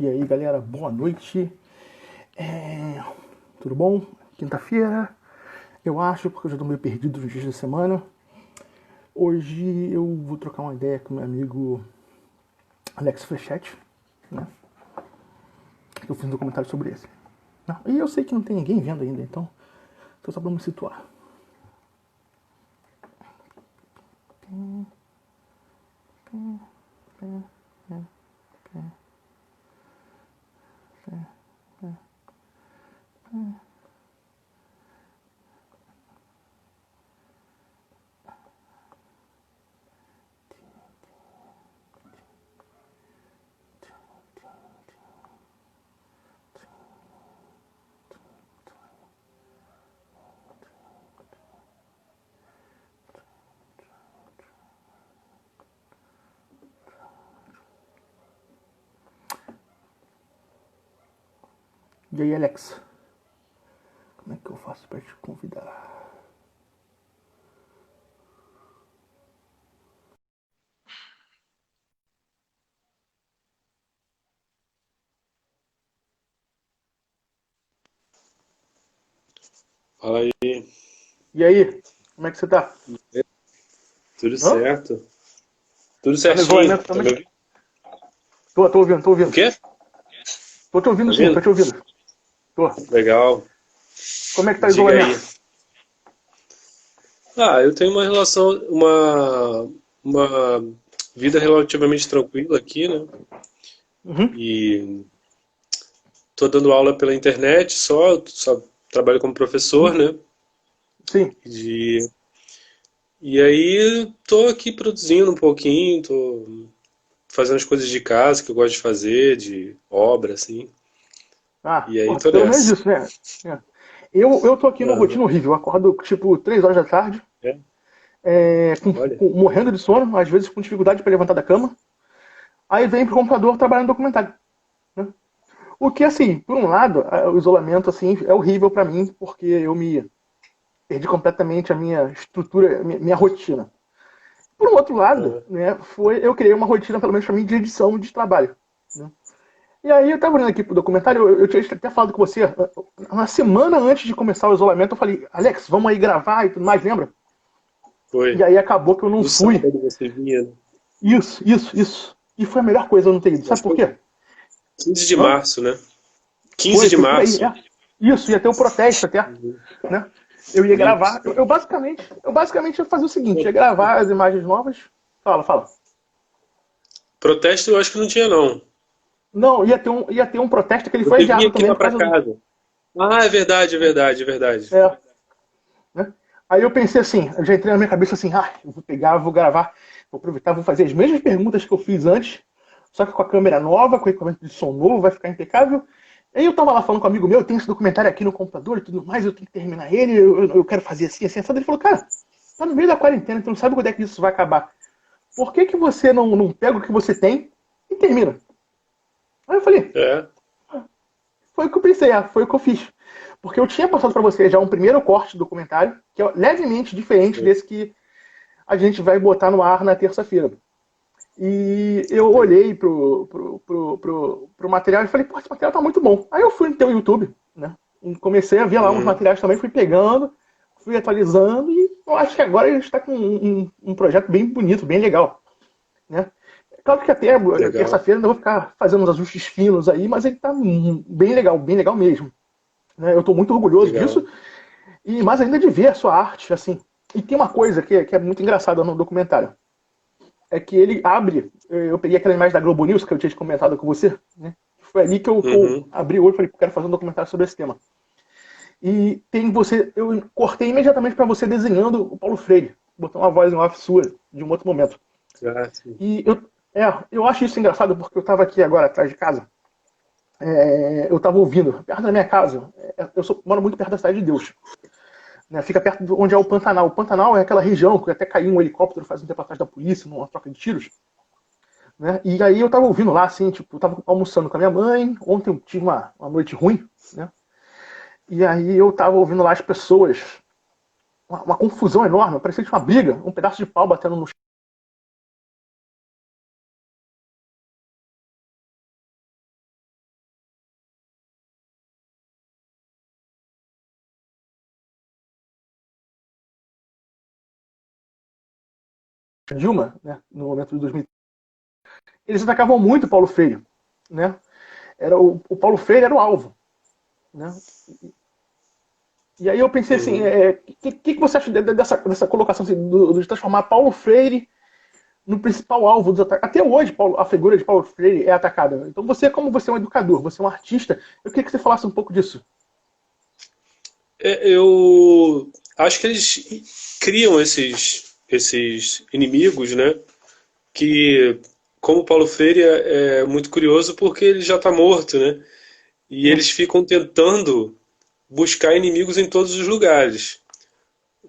E aí galera, boa noite. Tudo bom? Quinta-feira, eu acho, porque eu já tô meio perdido nos dias da semana. Hoje eu vou trocar uma ideia com meu amigo Alex Frechette, né? Eu fiz um documentário sobre esse. E eu sei que não tem ninguém vendo ainda, então tô só pra me situar. E aí, Alex? Como é que eu faço pra te convidar? Fala aí, E aí, como é que você tá? tudo Hã? certo? Tudo Tá no certinho, isolamento tá também? me ouvindo? Tô ouvindo, tô O ouvindo. quê? Tô te Tá ouvindo sim, tô ouvindo? te ouvindo. Tô. Legal, Como é que tá o diga aí. isolamento? Eu tenho uma relação, uma vida relativamente tranquila aqui, né? Uhum. E tô dando aula pela internet só trabalho como professor, Uhum. né? Sim. De, e aí tô aqui produzindo um pouquinho, tô fazendo as coisas de casa que eu gosto de fazer, de obra, assim. Ah, E aí porra, tô pelo menos nessa. isso, né? É. Eu tô aqui numa Aham. rotina horrível. Eu acordo tipo 3 horas da tarde, É, olha. morrendo de sono, às vezes com dificuldade para levantar da cama. Aí vem pro computador trabalhando no documentário, né? O que, assim, por um lado, o isolamento assim é horrível para mim, porque eu me perdi completamente a minha estrutura, minha rotina. Por um outro lado, Aham. né, eu criei uma rotina, pelo menos para mim, de edição de trabalho, né? E aí eu tava olhando aqui pro documentário, eu tinha até falado com você, uma semana antes de começar o isolamento, eu falei, Alex, vamos aí gravar e tudo mais, lembra? E Foi. aí acabou que eu não No fui. sábado você vinha, né? Isso. E foi a melhor coisa eu não ter ido. Sabe Acho que por foi quê? 15 de Hã? março, né? 15 de Foi por aí, março. é. Isso, ia ter um protesto até, Uhum. né? Eu ia Isso. gravar, eu basicamente ia fazer o seguinte, ia gravar as imagens novas. Fala. Protesto eu acho que não tinha, não. Não, ia ter um protesto que ele foi Você vinha adiado aqui também lá por pra causa do. casa. Ah, é verdade, é verdade, é verdade. É, né? Aí eu pensei assim, eu já entrei na minha cabeça assim, eu vou pegar, vou gravar, vou aproveitar, vou fazer as mesmas perguntas que eu fiz antes, só que com a câmera nova, com o equipamento de som novo, vai ficar impecável. Aí eu tava lá falando com um amigo meu, eu tenho esse documentário aqui no computador e tudo mais, eu tenho que terminar ele, eu quero fazer assim. Ele falou, cara, tá no meio da quarentena, então não sabe quando é que isso vai acabar. Por que que você não pega o que você tem e termina? Aí eu falei, É, foi o que eu pensei, foi o que eu fiz. Porque eu tinha passado para você já um primeiro corte do documentário, que é levemente diferente desse que a gente vai botar no ar na terça-feira. E eu legal. olhei pro material e falei, pô, esse material tá muito bom. Aí eu fui no teu YouTube, né? E comecei a ver lá uns Uhum. materiais também, fui pegando, fui atualizando e eu acho que agora a gente está com um projeto bem bonito, bem legal, né? Claro que até Legal, terça-feira ainda vou ficar fazendo uns ajustes finos aí, mas ele tá bem legal mesmo, né? Eu estou muito orgulhoso disso legal. e mais ainda de ver a sua arte, assim. E tem uma coisa que é muito engraçada no documentário é que ele abre. Eu peguei aquela imagem da Globo News que eu tinha comentado com você, né? Foi ali que eu Uhum. abri o olho e falei, quero fazer um documentário sobre esse tema. E tem você, eu cortei imediatamente para você desenhando o Paulo Freire, botar uma voz em off sua de um outro momento. Ah, sim. E eu acho isso engraçado porque eu estava aqui agora atrás de casa, eu estava ouvindo, perto da minha casa, moro muito perto da Cidade de Deus, né? Fica perto de onde é o Pantanal. O Pantanal é aquela região que até caiu um helicóptero faz um tempo atrás da polícia, numa troca de tiros. Né? E aí eu tava ouvindo lá, assim, tipo, eu tava almoçando com a minha mãe, ontem eu tive uma noite ruim, né? E aí eu tava ouvindo lá as pessoas, uma confusão enorme, parecia que tinha uma briga, um pedaço de pau batendo no Dilma, né, no momento de 2000, eles atacavam muito o Paulo Freire, né? O Paulo Freire era o alvo, né? E aí eu pensei assim, Uhum. que você acha dessa colocação assim, de transformar Paulo Freire no principal alvo dos ataques? Até hoje a figura de Paulo Freire é atacada. Então você, como você é um educador, você é um artista, eu queria que você falasse um pouco disso. Eu acho que eles criam esses inimigos, né? Que, como Paulo Freire é muito curioso porque ele já está morto, né? E Sim, eles ficam tentando buscar inimigos em todos os lugares.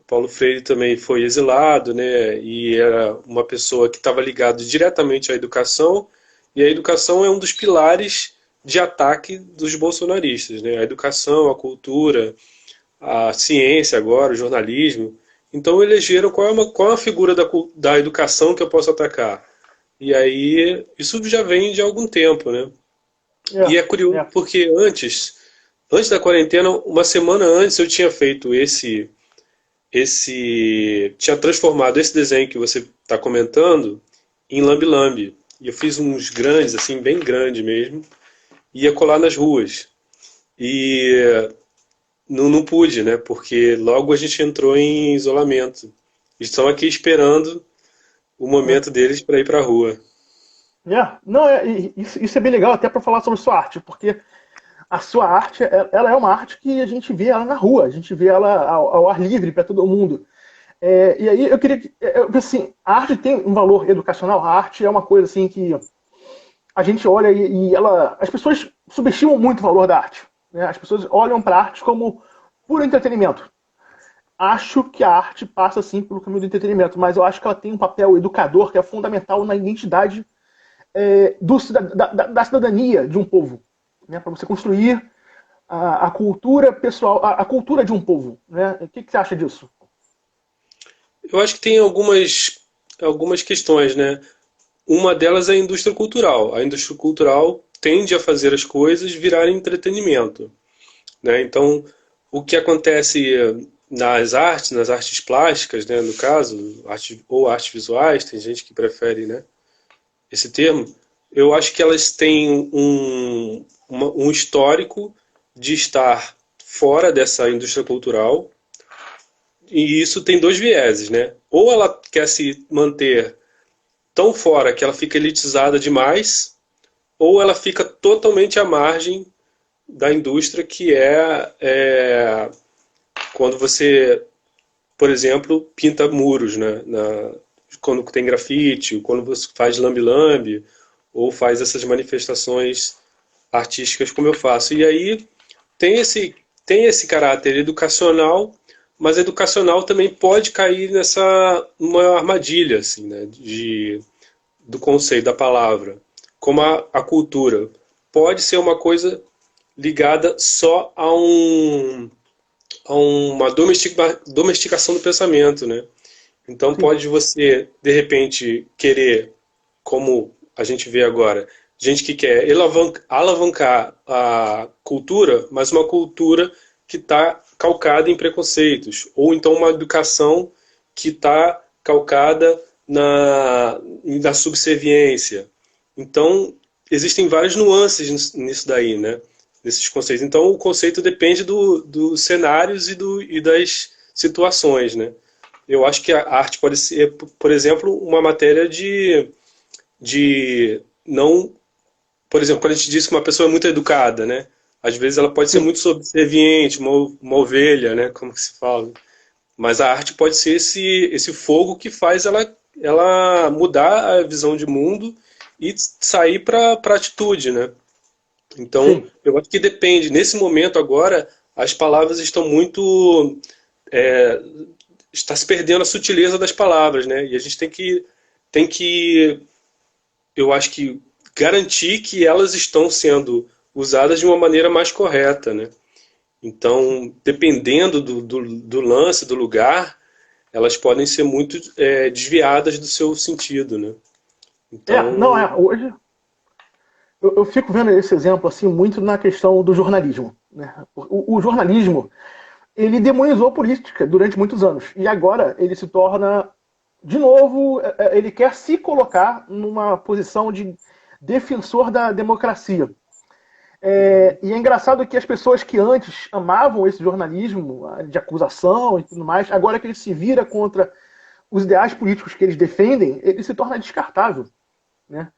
Paulo Freire também foi exilado, né? E era uma pessoa que estava ligada diretamente à educação, e a educação é um dos pilares de ataque dos bolsonaristas, né? A educação, a cultura, a ciência agora, o jornalismo. Então elegeram qual é a figura da educação que eu posso atacar. E aí isso já vem de algum tempo, né? E é curioso é. porque antes da quarentena, uma semana antes eu tinha feito tinha transformado esse desenho que você está comentando em lambe-lambe. E eu fiz uns grandes, assim, bem grande mesmo, e ia colar nas ruas. E não pude, né? Porque logo a gente entrou em isolamento. Estão aqui esperando o momento deles para ir para a rua. Não, isso é bem legal até para falar sobre sua arte, porque a sua arte, ela é uma arte que a gente vê ela na rua, a gente vê ela ao ar livre para todo mundo. E aí eu queria, assim, a arte tem um valor educacional, a arte é uma coisa assim que a gente olha as pessoas subestimam muito o valor da arte, né? As pessoas olham para a arte como puro entretenimento. Acho que a arte passa sim pelo caminho do entretenimento, mas eu acho que ela tem um papel educador que é fundamental na identidade da cidadania de um povo, né? Para você construir a cultura pessoal, a cultura de um povo, né? O que você acha disso? Eu acho que tem algumas questões, né? Uma delas é a indústria cultural. A indústria cultural tende a fazer as coisas virarem entretenimento, né? Então, o que acontece nas artes plásticas, né, no caso, ou artes visuais, tem gente que prefere, né, esse termo, eu acho que elas têm um histórico de estar fora dessa indústria cultural, e isso tem dois vieses, né? Ou ela quer se manter tão fora que ela fica elitizada demais, ou ela fica totalmente à margem da indústria, que é quando você, por exemplo, pinta muros, né? Quando tem grafite, quando você faz lambe-lambe, ou faz essas manifestações artísticas como eu faço. E aí tem esse caráter educacional, mas educacional também pode cair nessa uma armadilha assim, né, do conceito da palavra, como a cultura pode ser uma coisa ligada só a uma domesticação do pensamento, né? Então Sim, pode você, de repente, querer, como a gente vê agora, gente que quer alavancar a cultura, mas uma cultura que está calcada em preconceitos, ou então uma educação que está calcada na subserviência. Então, existem várias nuances nisso daí, né? Nesses conceitos. Então, o conceito depende dos cenários e das situações, né? Eu acho que a arte pode ser, por exemplo, uma matéria de não. Por exemplo, quando a gente diz que uma pessoa é muito educada, né? Às vezes ela pode ser sim. muito subserviente, uma ovelha, né? Como que se fala. Mas a arte pode ser esse fogo que faz ela mudar a visão de mundo e sair para a atitude, né? Então, Sim. eu acho que depende. Nesse momento agora, as palavras estão muito. É, está se perdendo a sutileza das palavras, né? E a gente tem que, eu acho que, garantir que elas estão sendo usadas de uma maneira mais correta, né? Então, dependendo do lance, do lugar, elas podem ser muito desviadas do seu sentido, né? Não Então, hoje eu fico vendo esse exemplo assim muito na questão do jornalismo, né? O jornalismo ele demonizou a política durante muitos anos e agora ele se torna de novo, ele quer se colocar numa posição de defensor da democracia. E é engraçado que as pessoas que antes amavam esse jornalismo de acusação e tudo mais, agora que ele se vira contra os ideais políticos que eles defendem, ele se torna descartável, né?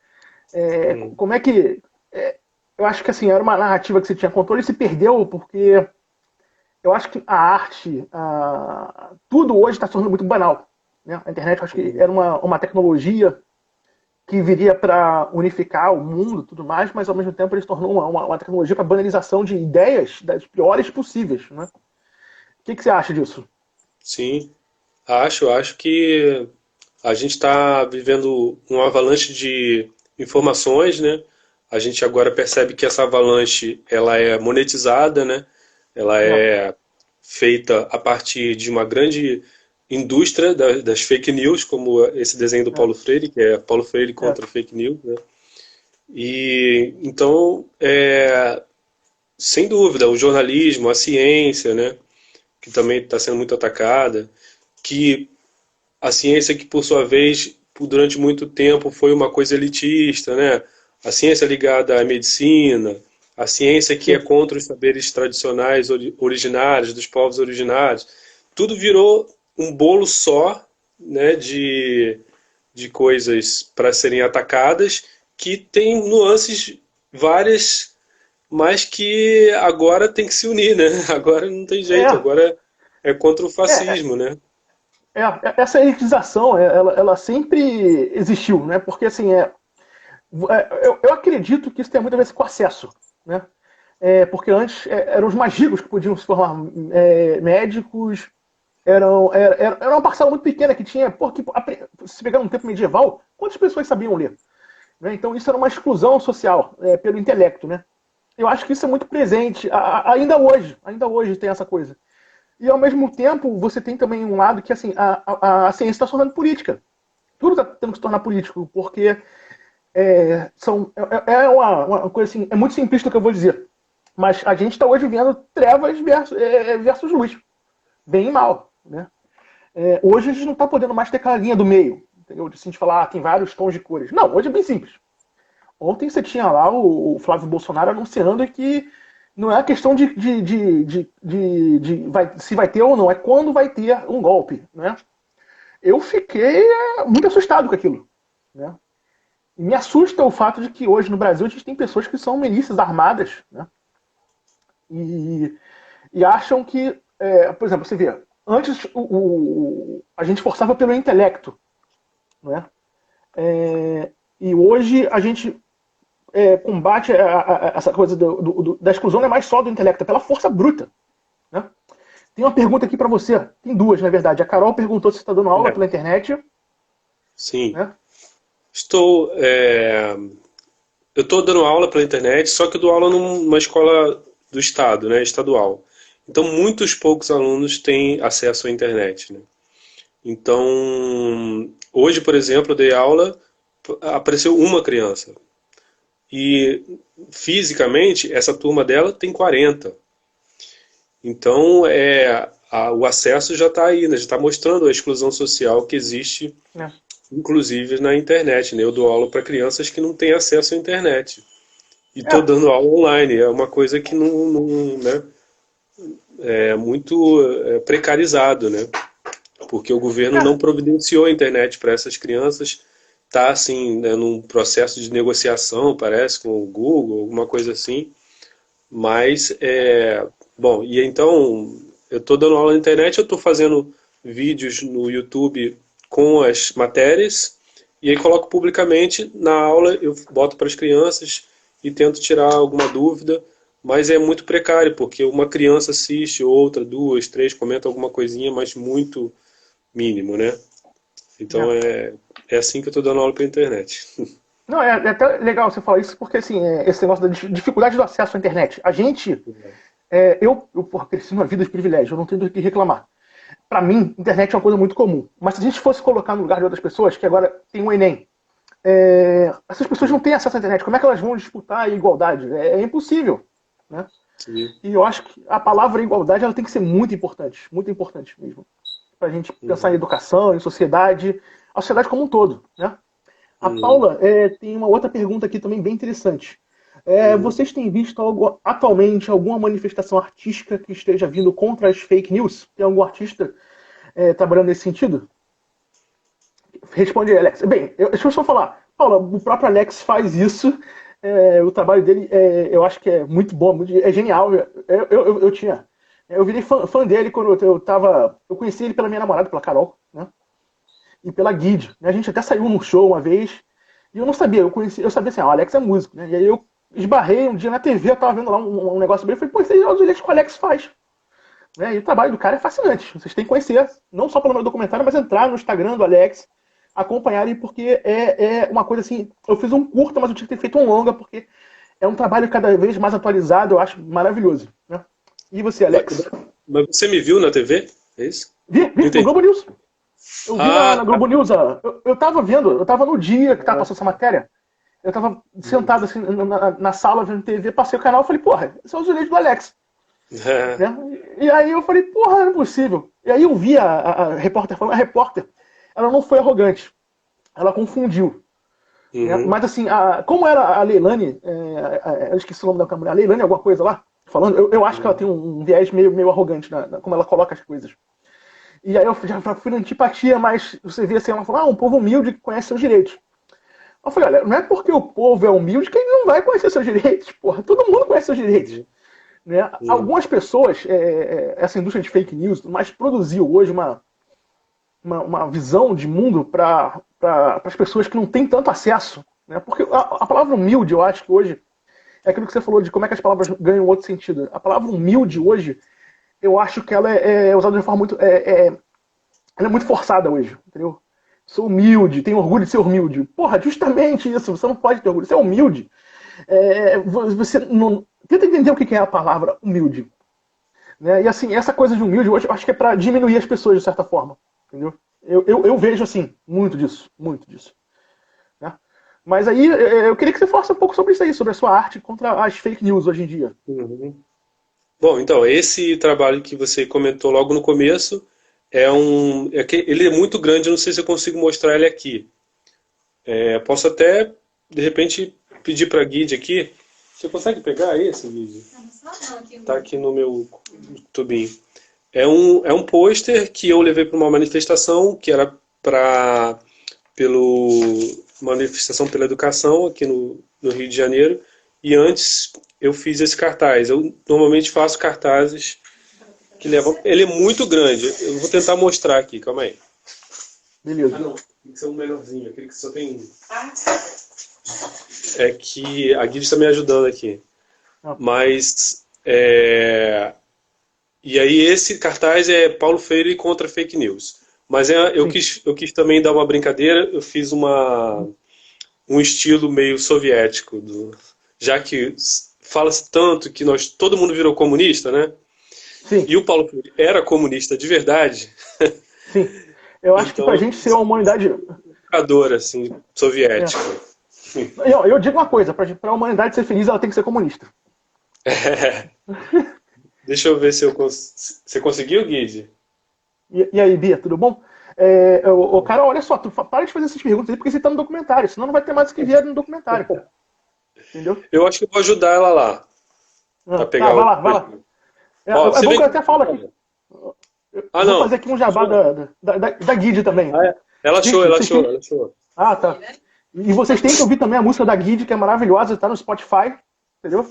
Como é que... eu acho que assim, era uma narrativa que você tinha controle e se perdeu porque eu acho que a arte, tudo hoje está se tornando muito banal, né? A internet, eu acho que era uma tecnologia que viria para unificar o mundo e tudo mais, mas ao mesmo tempo ele se tornou uma tecnologia para banalização de ideias das piores possíveis, né? O que você acha disso? Sim, acho que a gente está vivendo um avalanche de informações, né? A gente agora percebe que essa avalanche ela é monetizada, né? Ela É, é feita a partir de uma grande indústria das fake news, como esse desenho do é, Paulo Freire, que é Paulo Freire é, contra fake news, né? E então, sem dúvida, o jornalismo, a ciência, né? Que também está sendo muito atacada, que a ciência que por sua vez, durante muito tempo foi uma coisa elitista, né? A ciência ligada à medicina, a ciência que é sim, contra os saberes tradicionais originários, dos povos originários, tudo virou um bolo só, né, de coisas para serem atacadas, que tem nuances várias, mas que agora tem que se unir, né? Agora não tem jeito, é, agora é contra o é, fascismo, né? essa elitização, ela sempre existiu, né? Porque assim, eu acredito que isso tem muito a ver com acesso, né? Porque antes eram os mais ricos que podiam se formar médicos, era uma parcela muito pequena que tinha, porque se pegar no tempo medieval, quantas pessoas sabiam ler? Né? Então isso era uma exclusão social pelo intelecto, né? Eu acho que isso é muito presente, ainda hoje tem essa coisa. E ao mesmo tempo, você tem também um lado que assim, a ciência está se tornando política. Tudo está tendo que se tornar político, porque uma coisa assim, é muito simplista o que eu vou dizer. Mas a gente está hoje vendo trevas versus luz. Bem e mal. Né? Hoje a gente não está podendo mais ter aquela linha do meio. Entendeu? De a gente falar, tem vários tons de cores. Não, hoje é bem simples. Ontem você tinha lá o Flávio Bolsonaro anunciando que não é a questão se vai ter ou não, é quando vai ter um golpe. Né? Eu fiquei muito assustado com aquilo. Né? E me assusta o fato de que hoje no Brasil a gente tem pessoas que são milícias armadas, né? E, e acham que, por exemplo, você vê, antes a gente forçava pelo intelecto, né? E hoje a gente combate essa coisa da exclusão, não é mais só do intelecto, é pela força bruta. Né? Tem uma pergunta aqui para você, tem duas, na verdade. A Carol perguntou se você está dando aula É, pela internet. sim. Né? Estou, eu estou dando aula pela internet, só que eu dou aula numa escola do estado, né, estadual. Então, muitos poucos alunos têm acesso à internet, né? Então, hoje, por exemplo, eu dei aula, apareceu uma criança. E, fisicamente, essa turma dela tem 40. Então, o acesso já está aí, né? Já está mostrando a exclusão social que existe Né? inclusive na internet, né? Eu dou aula para crianças que não têm acesso à internet. E estou É, dando aula online. É uma coisa que né? É muito precarizado, né? Porque o governo não é, providenciou a internet para essas crianças. Está assim, né, num processo de negociação, parece, com o Google, alguma coisa assim. Mas, bom, e então eu estou dando aula na internet, eu estou fazendo vídeos no YouTube com as matérias, e aí coloco publicamente na aula, eu boto para as crianças e tento tirar alguma dúvida, mas é muito precário, porque uma criança assiste, outra, duas, três, comenta alguma coisinha, mas muito mínimo, né? Então é. é assim que eu estou dando aula pela internet. Não, é até legal você falar isso, porque assim, esse negócio da dificuldade do acesso à internet. A gente, porra, cresci numa vida de privilégio, eu não tenho do que reclamar. Para mim, internet é uma coisa muito comum. Mas se a gente fosse colocar no lugar de outras pessoas, que agora tem o Enem, essas pessoas não têm acesso à internet. Como é que elas vão disputar a igualdade? É impossível. Né? Sim. E eu acho que a palavra igualdade ela tem que ser muito importante mesmo. Para a gente pensar em Uhum. educação, em sociedade. a sociedade como um todo, né? A Paula tem uma outra pergunta aqui também bem interessante. Vocês têm visto atualmente alguma manifestação artística que esteja vindo contra as fake news? Tem algum artista trabalhando nesse sentido? Responde aí, Alex. Bem, deixa eu só falar. Paula, o próprio Alex faz isso. O trabalho dele, eu acho que é muito bom, é genial. Eu virei fã dele quando eu conheci ele pela minha namorada, pela Carol, né? E pela Guide. A gente até saiu num show uma vez, e eu não sabia, eu sabia assim, o Alex é músico, né? E aí eu esbarrei um dia na TV, eu tava vendo lá um negócio dele, eu falei, pô, esse é o que o Alex faz. Né? E o trabalho do cara é fascinante. Vocês têm que conhecer, não só pelo meu documentário, mas entrar no Instagram do Alex, acompanharem, porque é uma coisa assim, eu fiz um curta, mas eu tinha que ter feito um longa, porque é um trabalho cada vez mais atualizado, eu acho maravilhoso. Né? E você, Alex? Mas você me viu na TV? É isso? Vi, no Globo News. Eu vi na Globo News, eu tava vendo, eu tava no dia que tava passando essa matéria, eu tava sentado assim na sala vendo TV, passei o canal e falei, porra, esse é o direito do Alex. Né? E aí eu falei, porra, não é possível. E aí eu vi a repórter falando, a repórter, ela não foi arrogante, ela confundiu. Né? Mas assim, como era a Leilani, eu esqueci o nome da mulher, a Leilani alguma coisa lá, falando, eu acho que ela tem um viés meio arrogante como ela coloca as coisas. E aí eu já fui na antipatia, mas você vê assim, ela fala, um povo humilde que conhece seus direitos. Eu falei, olha, não é porque o povo é humilde que ele não vai conhecer seus direitos, porra. Todo mundo conhece seus direitos. Né? Algumas pessoas, essa indústria de fake news, mas produziu hoje uma visão de mundo para as pessoas que não têm tanto acesso. Né? Porque a palavra humilde, eu acho que hoje, é aquilo que você falou de como é que as palavras ganham outro sentido. A palavra humilde hoje, eu acho que ela é usada de forma muito... ela é muito forçada hoje, entendeu? Sou humilde, tenho orgulho de ser humilde. Porra, justamente isso, você não pode ter orgulho. Você é humilde. Você não... Tenta entender o que é a palavra humilde. Né? E assim, essa coisa de humilde, hoje, eu acho que é para diminuir as pessoas, de certa forma. Entendeu? Eu vejo assim, muito disso. Né? Mas aí, eu queria que você falasse um pouco sobre isso aí, sobre a sua arte contra as fake news hoje em dia. Bom, então, esse trabalho que você comentou logo no começo, ele é muito grande, eu não sei se eu consigo mostrar ele aqui. Posso até, de repente, pedir para a Guide aqui. Você consegue pegar esse vídeo? Está aqui no meu tubinho. É um pôster que eu levei para uma manifestação, que era manifestação pela educação aqui no Rio de Janeiro. E antes eu fiz esse cartaz. Eu normalmente faço cartazes que levam... Ele é muito grande. Eu vou tentar mostrar aqui, calma aí. Beleza. Não, tem que ser um menorzinho. Aquele que só tem... É que a Guide está me ajudando aqui. Mas... E aí esse cartaz é Paulo Freire contra fake news. Mas eu quis também dar uma brincadeira. Eu fiz um estilo meio soviético. Já que fala-se tanto que todo mundo virou comunista, né? Sim. E o Paulo Freire era comunista de verdade. Sim. Eu acho que pra gente ser uma humanidade... assim, soviética. Eu digo uma coisa, pra humanidade ser feliz, ela tem que ser comunista. Deixa eu ver se você conseguiu, Guide? E aí, Bia, tudo bom? Cara, olha só, para de fazer essas perguntas aí, porque você tá no documentário, senão não vai ter mais o que ver no documentário. Entendeu? Eu acho que eu vou ajudar ela lá. Pra pegar vai lá. É bom que eu até falo aqui. Vou fazer aqui um jabá da Guide também. Ela achou. Ah, tá. E vocês têm que ouvir também a música da Guide, que é maravilhosa, tá no Spotify, entendeu?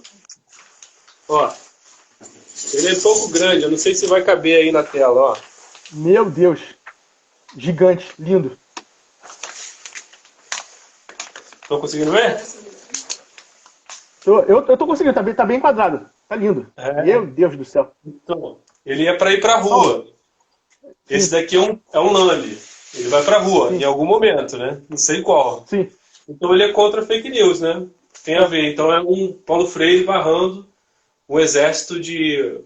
Ó, ele é um pouco grande, eu não sei se vai caber aí na tela, ó. Meu Deus. Gigante, lindo. Estão conseguindo ver? Eu tô conseguindo, tá bem enquadrado. Tá lindo. Meu Deus do céu. Então, ele é para ir pra rua. Esse daqui é um Land. Ele vai pra rua, em algum momento, né? Não sei qual. Sim. Então ele é contra fake news, né? Tem a ver. Então é um Paulo Freire barrando um exército de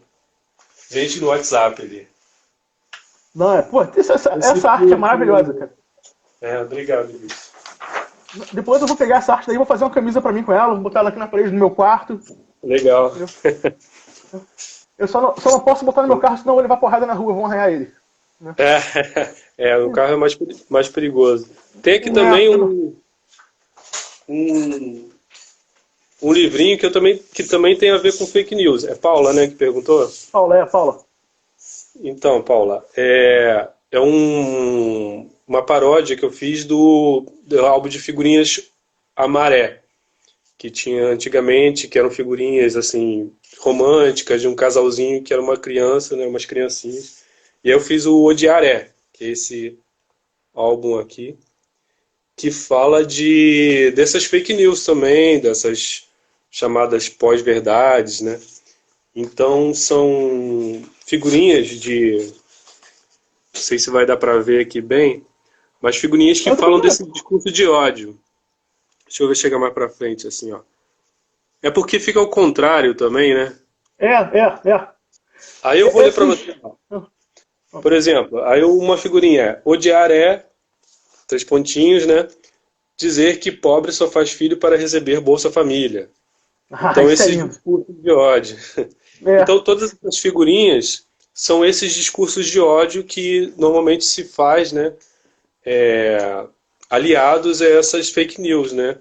gente no WhatsApp ali. Não, essa arte é maravilhosa, cara. Obrigado, Luiz. Depois eu vou pegar essa arte daí, vou fazer uma camisa pra mim com ela, vou botar ela aqui na parede do meu quarto. Legal. Eu só não posso botar no meu carro, senão eu vou levar porrada na rua, vão arranhar ele. né? O carro é mais perigoso. Tem aqui também um, um livrinho que também tem a ver com fake news. É Paula, né, que perguntou? Paula. Então, Paula, uma paródia que eu fiz do álbum de figurinhas Amaré, que tinha antigamente, que eram figurinhas assim românticas de um casalzinho que era uma criança, né, umas criancinhas. E aí eu fiz o Odiaré, que é esse álbum aqui, que fala dessas fake news também, dessas chamadas pós-verdades, né? Então são figurinhas não sei se vai dar para ver aqui bem, mas figurinhas que falam desse discurso de ódio. Deixa eu ver chegar mais para frente assim, ó. É porque fica ao contrário também, né? É. Aí eu vou ler para você. Por exemplo, aí uma figurinha é odiar é, 3 pontinhos, né? Dizer que pobre só faz filho para receber Bolsa Família. Então Isso é esses lindo. discursos de ódio. Então todas essas figurinhas são esses discursos de ódio que normalmente se faz, né? Aliados a essas fake news, né?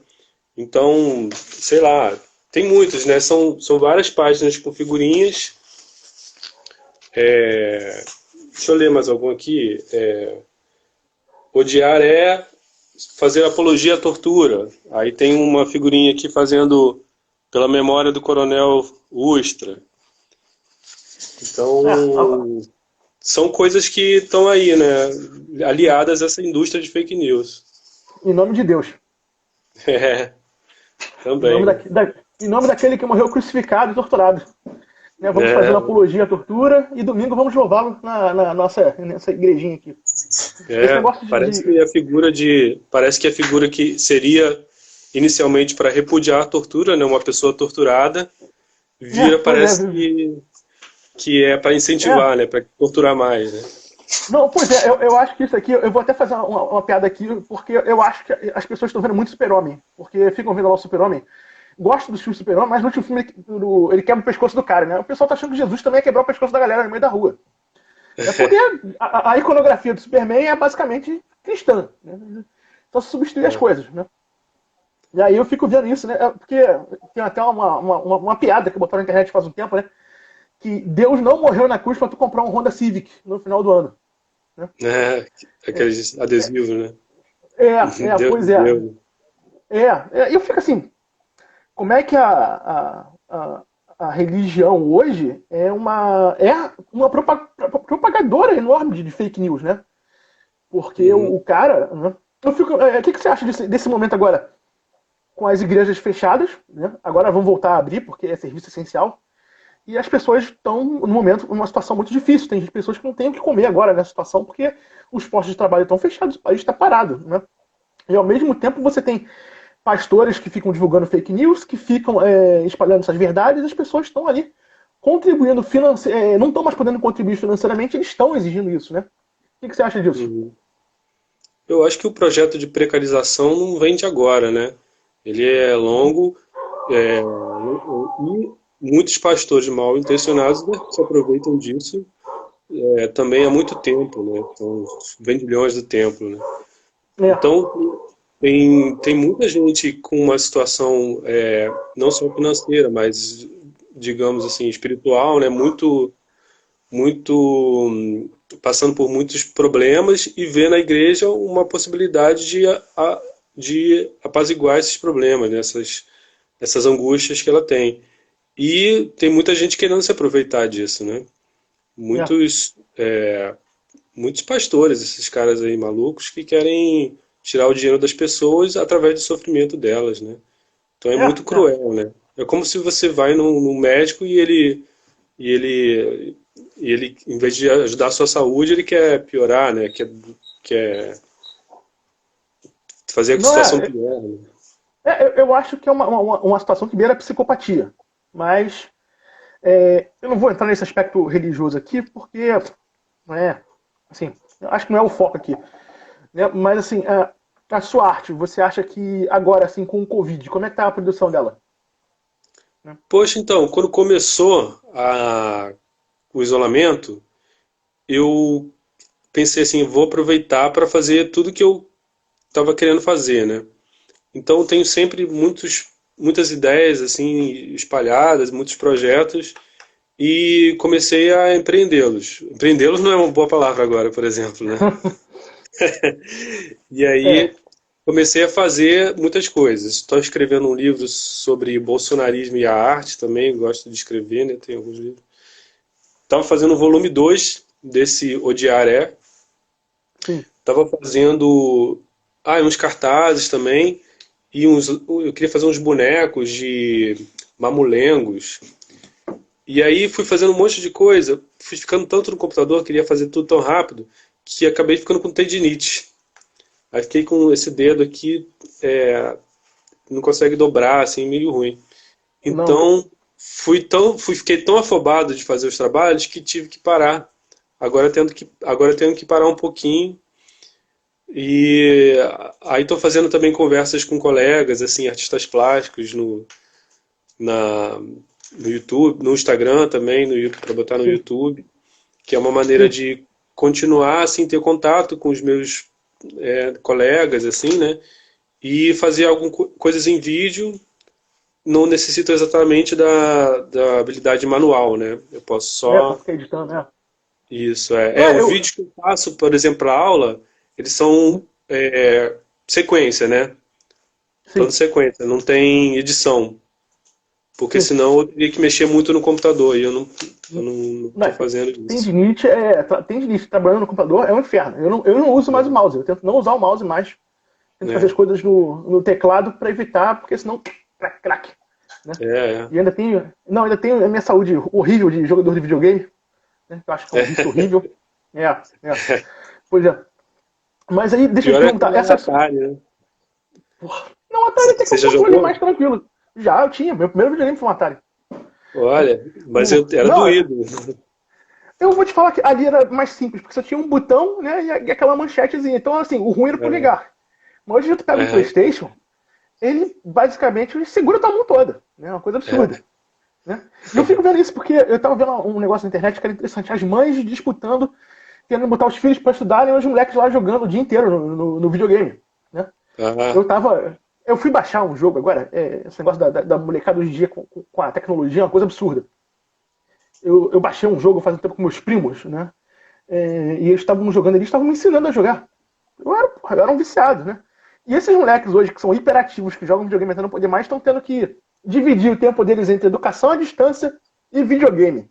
Então, sei lá, tem muitos, né? São várias páginas com figurinhas. Deixa eu ler mais algum aqui. Odiar é fazer apologia à tortura. Aí tem uma figurinha aqui fazendo pela memória do Coronel Ustra. Então, são coisas que estão aí, né? Aliadas a essa indústria de fake news. Em nome de Deus. Também. Em nome daquele que morreu crucificado e torturado. Né, vamos fazer uma apologia à tortura e domingo vamos louvá-lo nessa igrejinha aqui. Parece que a figura que seria inicialmente para repudiar a tortura, né, uma pessoa torturada, parece que é para incentivar, né, para torturar mais, né? Não, pois é, eu acho que isso aqui, eu vou até fazer uma piada aqui, porque eu acho que as pessoas estão vendo muito Super-Homem, porque ficam vendo lá o Super-Homem, gosto do filme Super-Homem, mas no último filme ele quebra o pescoço do cara, né? O pessoal tá achando que Jesus também ia quebrar o pescoço da galera no meio da rua. É porque a iconografia do Superman é basicamente cristã, né? Então se substitui as coisas, né? E aí eu fico vendo isso, né? Porque tem até uma piada que botaram na internet faz um tempo, né? Que Deus não morreu na cruz para tu comprar um Honda Civic no final do ano. Né? Aqueles adesivos, né? Pois é. E eu fico assim, como é que a religião hoje é uma propagadora enorme de fake news, né? Porque o cara... Né? Eu fico, o que você acha desse momento agora? Com as igrejas fechadas, né? Agora vão voltar a abrir porque é serviço essencial. E as pessoas estão, no momento, numa situação muito difícil. Tem pessoas que não têm o que comer agora nessa situação porque os postos de trabalho estão fechados, o país está parado. Né? E ao mesmo tempo você tem pastores que ficam divulgando fake news, que ficam espalhando essas verdades, e as pessoas estão ali contribuindo financeiramente, não estão mais podendo contribuir financeiramente, eles estão exigindo isso. Né? O que você acha disso? Eu acho que o projeto de precarização não vem de agora, né? Ele é longo e muitos pastores mal intencionados se aproveitam disso também há muito tempo, né? Então, vendilhões do templo, né? Então, tem muita gente com uma situação não só financeira, mas, digamos assim, espiritual, né? Muito passando por muitos problemas e vê na igreja uma possibilidade de apaziguar esses problemas, né? Essas angústias que ela tem. E tem muita gente querendo se aproveitar disso, né? Muitos pastores, esses caras aí malucos, que querem tirar o dinheiro das pessoas através do sofrimento delas, né? Então é muito cruel, né? É como se você vai num médico e ele, em vez de ajudar a sua saúde, ele quer piorar, né? Quer fazer a situação pior, né? Eu acho que é uma situação que beira a psicopatia. Mas eu não vou entrar nesse aspecto religioso aqui, porque assim, eu acho que não é o foco aqui. Né? Mas assim, a sua arte, você acha que agora, assim, com o Covid, como é que tá a produção dela? Poxa, então, quando começou o isolamento, eu pensei assim, vou aproveitar para fazer tudo que eu estava querendo fazer, né? Então eu tenho sempre muitas ideias assim espalhadas, muitos projetos e comecei a empreendê-los. Empreendê-los não é uma boa palavra agora, por exemplo, né? E É, aí comecei a fazer muitas coisas. Estou escrevendo um livro sobre bolsonarismo e a arte também, gosto de escrever, né? Tem alguns livros. Estava fazendo o volume 2 desse Odiar é. sim. Estava fazendo uns cartazes também. Eu queria fazer uns bonecos de mamulengos. E aí fui fazendo um monte de coisa. Fui ficando tanto no computador, queria fazer tudo tão rápido, que acabei ficando com tendinite. Aí fiquei com esse dedo aqui, não consegue dobrar, assim, meio ruim. Não, Então, fiquei tão afobado de fazer os trabalhos que tive que parar. Agora tendo que parar um pouquinho. E aí estou fazendo também conversas com colegas, assim, artistas plásticos na, no YouTube, no Instagram também, para botar no sim, YouTube, que é uma maneira sim. de continuar, assim, ter contato com os meus colegas, assim, né? E fazer coisas em vídeo não necessito exatamente da habilidade manual, né? Eu posso Pra só. ficar editando, né? Isso, Não, os vídeos que eu faço, por exemplo, para aula, eles são sequência, né? Plano sim, sequência, não tem edição. Porque sim. senão eu teria que mexer muito no computador e eu não tô Não, fazendo isso. tendinite trabalhando no computador é um inferno. Eu não uso mais o mouse, eu tento não usar o mouse mais. Tento fazer as É, coisas no teclado para evitar, porque senão, crack, crack, né? é, E ainda tenho a minha saúde horrível de jogador de videogame, né? Eu acho que é um vício horrível. É, é. Pois é. Mas aí, deixa eu te Pior é perguntar, quando é essas. Atari, né? Porra, não, Atari até que é Você um já controle mais jogou? tranquilo. Já, eu tinha. Meu primeiro videogame foi um Atari. Olha, mas eu era Não, doído. eu vou te falar que ali era mais simples, porque só tinha um botão, né, e aquela manchetezinha. Então, assim, o ruim era pro É, ligar. Mas hoje tu pega um é, PlayStation, ele basicamente segura a tua mão toda. Né? Uma coisa absurda. é. Né? E eu fico vendo isso porque eu tava vendo um negócio na internet que era interessante. As mães disputando, querendo botar os filhos pra estudarem, e os moleques lá jogando o dia inteiro no videogame. Né? Ah, Eu tava. Eu fui baixar um jogo agora, esse negócio da molecada hoje em dia com a tecnologia é uma coisa absurda. Eu baixei um jogo faz um tempo com meus primos, né? E eles estavam jogando, eles estavam me ensinando a jogar. Eu era um viciado, né? E esses moleques hoje que são hiperativos, que jogam videogame até não poder mais, estão tendo que dividir o tempo deles entre educação à distância e videogame.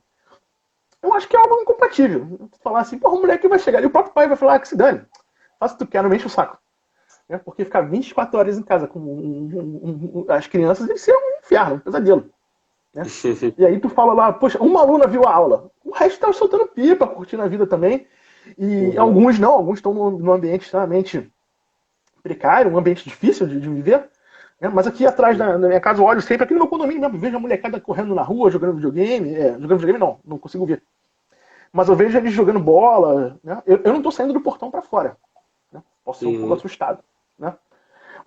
Eu acho que é algo incompatível. Falar assim, porra, o moleque vai chegar ali, o próprio pai vai falar que se dane. Faça o que tu quer, não me enche o saco. Né? Porque ficar 24 horas em casa com as crianças deve ser um inferno, um pesadelo. Né? E aí tu fala lá, poxa, uma aluna viu a aula, o resto tá soltando pipa, curtindo a vida também. E uhum. alguns não, alguns estão num ambiente extremamente precário, um ambiente difícil de viver. Né? Mas aqui atrás da minha casa eu olho sempre, aqui no meu condomínio mesmo, vejo a molecada correndo na rua, jogando videogame. Jogando videogame não consigo ver. Mas eu vejo eles jogando bola. Né? Eu não tô saindo do portão para fora. Né? Posso ser um pouco Uhum. assustado. Né?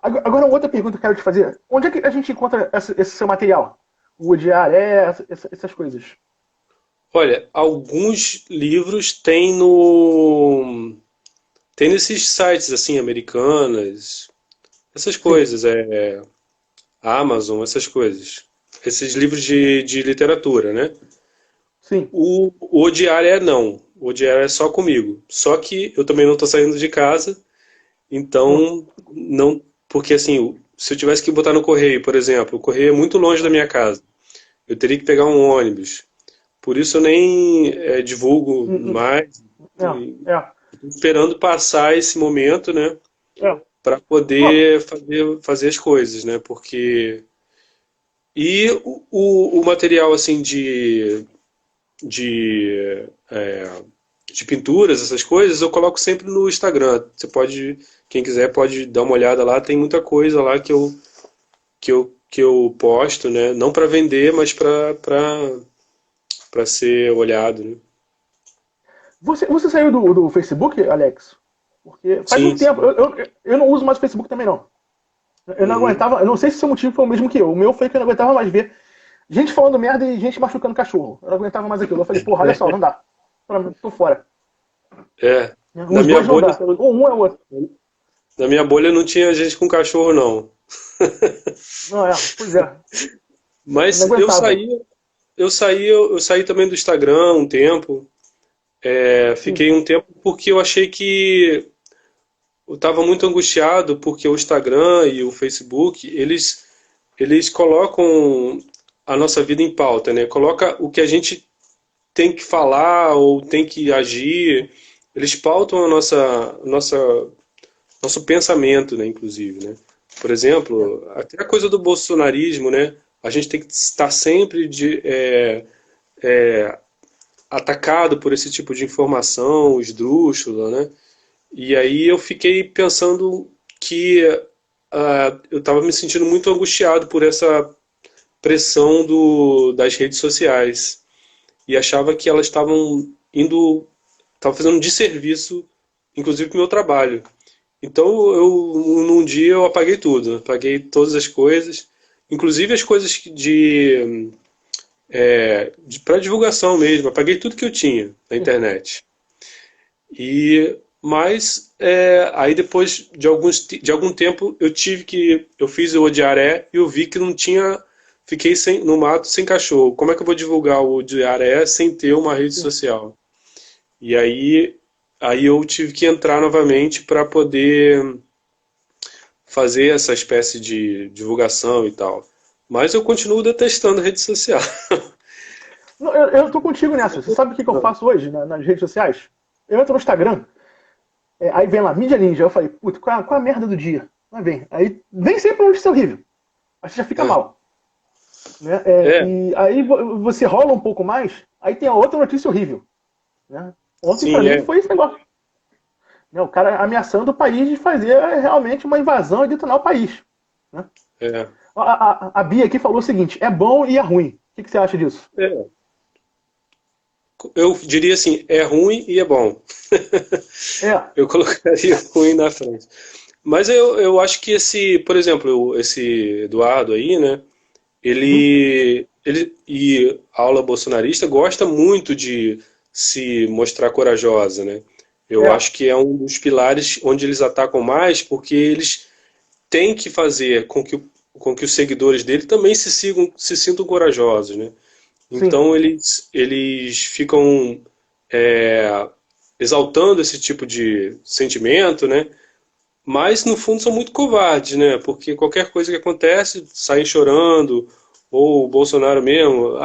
Agora, outra pergunta que eu quero te fazer. Onde é que a gente encontra esse seu material? O diário, essas coisas. Olha, alguns livros tem nesses sites assim americanas, essas Sim, coisas, Amazon, essas coisas. Esses livros de literatura, né? sim. O Odiar não. O Odiar é só comigo. Só que eu também não estou saindo de casa, Hum, então não. Porque assim, se eu tivesse que botar no correio, por exemplo, o correio é muito longe da minha casa. Eu teria que pegar um ônibus. Por isso eu nem divulgo hum, hum. mais. É, é, Tô esperando passar esse momento, né? é. Para Não, poder fazer as coisas, né? Porque. E o material assim de, é, de pinturas, essas coisas, eu coloco sempre no Instagram. Você pode, quem quiser pode dar uma olhada lá, tem muita coisa lá que eu posto, né? Não para vender, mas para ser olhado, né? você saiu do Facebook, Alex? Porque faz um Sim, tempo. sim. Eu não uso mais o Facebook também, não. Eu não Uhum. aguentava. Eu não sei se o seu motivo foi o mesmo que eu. O meu foi que eu não aguentava mais ver gente falando merda e gente machucando cachorro. Eu não aguentava mais aquilo. Eu falei, porra, olha só, não dá. Tô fora. É. Né? Na Os minha dois não bolha, dá. Ou um é o outro. na minha bolha não tinha gente com cachorro, não. Não é, pois é. Eu não Mas aguentava. eu saí também do Instagram um tempo. Sim. Fiquei um tempo porque eu achei que eu estava muito angustiado porque o Instagram e o Facebook, eles colocam a nossa vida em pauta, né? Coloca o que a gente tem que falar ou tem que agir. Eles pautam a nosso pensamento, né, inclusive, né? Por É. exemplo, até a coisa do bolsonarismo, né? A gente tem que estar sempre atacado por esse tipo de informação esdrúxula, né? E aí eu fiquei pensando que eu estava me sentindo muito angustiado por essa pressão das redes sociais e achava que elas estavam fazendo um desserviço, inclusive para o meu trabalho. Então num dia eu apaguei tudo, apaguei todas as coisas, inclusive as coisas para divulgação mesmo, apaguei tudo que eu tinha na Sim. internet. Mas aí depois de algum tempo eu fiz o Odiaré e eu vi que não tinha, fiquei no mato sem cachorro. Como é que eu vou divulgar o Odiaré sem ter uma rede Sim. social? E aí eu tive que entrar novamente para poder fazer essa espécie de divulgação e tal. Mas eu continuo detestando rede social. Não, eu tô contigo nessa. Você sabe o que eu faço hoje nas redes sociais? Eu entro no Instagram, aí vem lá, mídia ninja. Eu falei, puta, qual é a merda do dia? Aí vem. Aí vem sempre uma notícia horrível. Aí você já fica É, mal. Né? é, E aí você rola um pouco mais, aí tem a outra notícia horrível. Né? Ontem, pra sim, mim, foi esse negócio. Né? O cara ameaçando o país de fazer realmente uma invasão e detonar o país. Né? é, A Bia aqui falou o seguinte: é bom e é ruim. O que você acha disso? é. Eu diria assim, é ruim e é bom. É. Eu colocaria ruim na frente. Mas eu acho que por exemplo, esse Eduardo aí, né? Uhum. Ele e a aula bolsonarista gosta muito de se mostrar corajosa, né? Eu É. acho que é um dos pilares onde eles atacam mais, porque eles têm que fazer com que os seguidores dele também se sintam corajosos, né? Sim. Então eles ficam é, exaltando esse tipo de sentimento, né? Mas no fundo são muito covardes, né? Porque qualquer coisa que acontece, saem chorando, ou o Bolsonaro mesmo,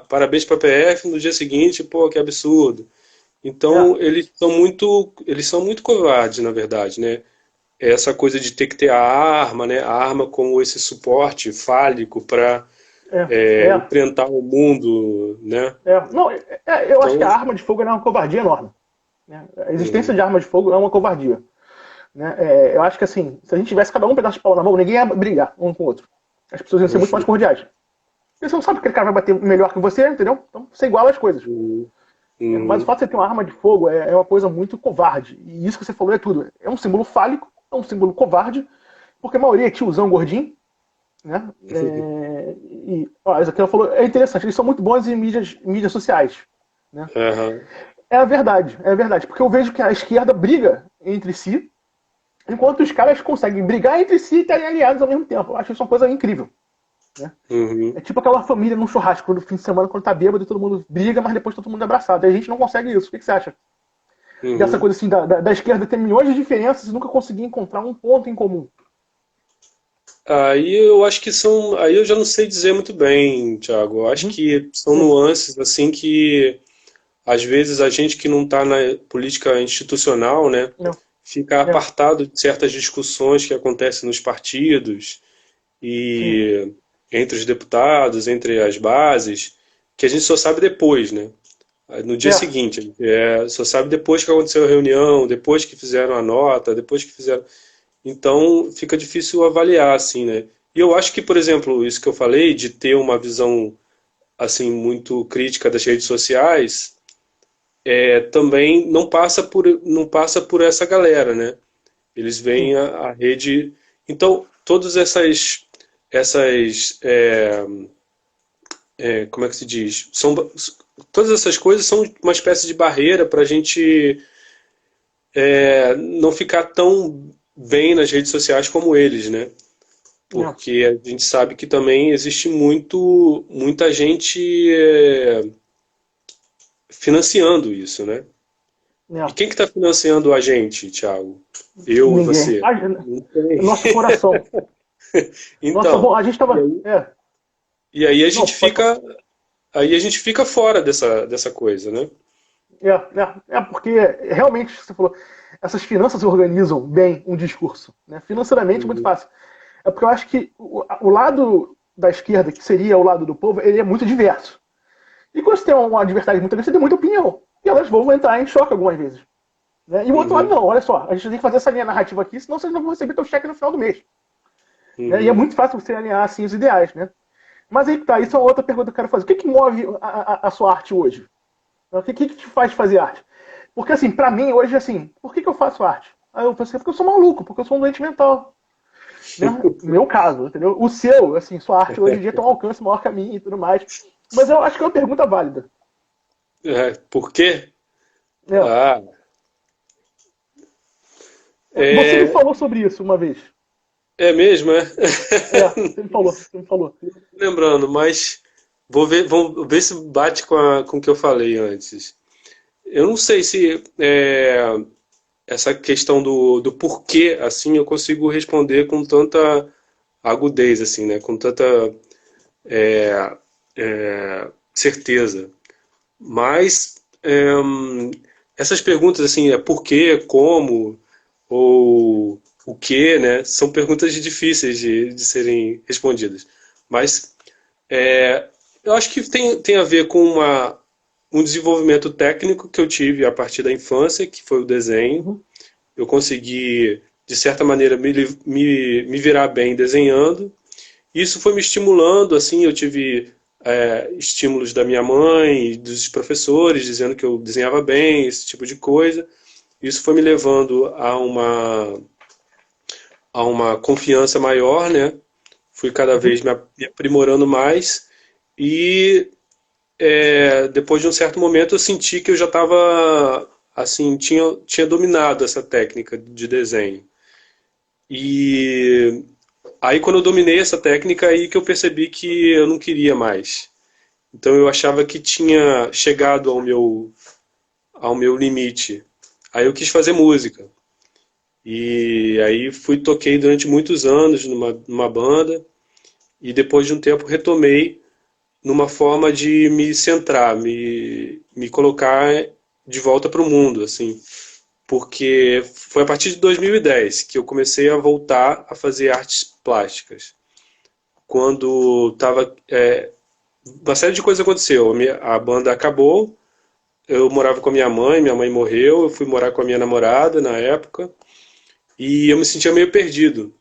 parabéns para a PF, no dia seguinte, pô, que absurdo. É. Então eles são muito covardes, na verdade, né? Essa coisa de ter que ter a arma, né? A arma como esse suporte fálico para É. É. enfrentar o mundo, né? Não, eu acho que a Então, arma de fogo é uma covardia enorme. Né? A existência hum, de arma de fogo é uma covardia. Né? Eu acho que assim, se a gente tivesse cada um pedaço de pau na mão, ninguém ia brigar um com o outro. As pessoas iam ser muito mais cordiais. Porque você não sabe que aquele cara vai bater melhor que você, entendeu? Então você iguala as coisas. hum, Mas o fato de você ter uma arma de fogo é uma coisa muito covarde. E isso que você falou é tudo. É um símbolo fálico, é um símbolo covarde, porque a maioria é tiozão gordinho, né? Isso aqui ela falou, é interessante, eles são muito bons em mídias sociais. Né? aham, É verdade, porque eu vejo que a esquerda briga entre si, enquanto os caras conseguem brigar entre si e estarem aliados ao mesmo tempo. Eu acho isso uma coisa incrível. Né? É uhum, tipo aquela família num churrasco no fim de semana, quando tá bêbado e todo mundo briga, mas depois todo mundo é abraçado. E a gente não consegue isso. O que você acha? Dessa uhum. coisa assim, da esquerda ter milhões de diferenças e nunca conseguir encontrar um ponto em comum. Aí eu acho que são. Aí eu já não sei dizer muito bem, Thiago. Eu acho Uhum. que são Sim. nuances assim que às vezes a gente que não está na política institucional, né, Não. fica É. apartado de certas discussões que acontecem nos partidos Sim. e entre os deputados, entre as bases, que a gente só sabe depois, né? No dia É. seguinte. Só sabe depois que aconteceu a reunião, depois que fizeram a nota, depois que fizeram. Então fica difícil avaliar, assim, né? E eu acho que, por exemplo, isso que eu falei, de ter uma visão assim muito crítica das redes sociais, também não passa por essa galera, né? Eles veem Sim. a rede. Então, todas essas como é que se diz? Todas essas coisas são uma espécie de barreira para a gente não ficar tão bem nas redes sociais como eles, né? É, Porque a gente sabe que também existe muita gente financiando isso, né? E é. quem que está financiando a gente, Thiago? Eu e Ninguém. você? Não tem. Nosso coração. Nossa, bom, Então, a gente e tava. aí, e aí a Não, gente pode falar. fica fora dessa coisa, né? Porque realmente, você falou, essas finanças organizam bem um discurso. Né? Financeiramente, muito Uhum, fácil. É porque eu acho que o lado da esquerda, que seria o lado do povo, ele é muito diverso. E quando você tem uma adversidade muito grande, você tem muita opinião. E elas vão entrar em choque algumas vezes. Né? E o outro lado, uhum, não, olha só, a gente tem que fazer essa linha narrativa aqui, senão vocês não vão receber seu cheque no final do mês. Né? E é uhum. muito fácil você alinhar assim os ideais. Né? Mas aí tá, isso é outra pergunta que eu quero fazer. O que move a sua arte hoje? O que te faz fazer arte? Porque, assim, pra mim, hoje, assim, por que eu faço arte? Aí eu pensei, porque eu sou maluco, porque eu sou um doente mental. Né? Meu caso, entendeu? O seu, assim, sua arte hoje em dia tem um alcance maior que a minha e tudo mais. Mas eu acho que é uma pergunta válida. Por quê? É. Ah, Você me é, falou sobre isso uma vez. é mesmo, é? Você me falou. Lembrando, mas vamos ver se bate com o que eu falei antes. Eu não sei se essa questão do porquê, assim, eu consigo responder com tanta agudez, assim, né? Com tanta certeza. Mas essas perguntas, assim, por quê, como, ou o que, né? São perguntas difíceis de serem respondidas. Mas eu acho que tem a ver com um desenvolvimento técnico que eu tive a partir da infância, que foi o desenho. Uhum. Eu consegui, de certa maneira, me virar bem desenhando. Isso foi me estimulando, assim, eu tive estímulos da minha mãe, e dos professores, dizendo que eu desenhava bem, esse tipo de coisa. Isso foi me levando a uma confiança maior, né? Fui cada Uhum. vez me aprimorando mais e depois de um certo momento eu senti que eu já estava assim, tinha dominado essa técnica de desenho. E aí quando eu dominei essa técnica aí que eu percebi que eu não queria mais. Então eu achava que tinha chegado ao meu limite. Aí eu quis fazer música. E aí toquei durante muitos anos numa banda e depois de um tempo retomei numa forma de me centrar, me colocar de volta para o mundo, assim. Porque foi a partir de 2010 que eu comecei a voltar a fazer artes plásticas. Quando tava, uma série de coisas aconteceu. A banda acabou, eu morava com a minha mãe morreu, eu fui morar com a minha namorada na época, e eu me sentia meio perdido.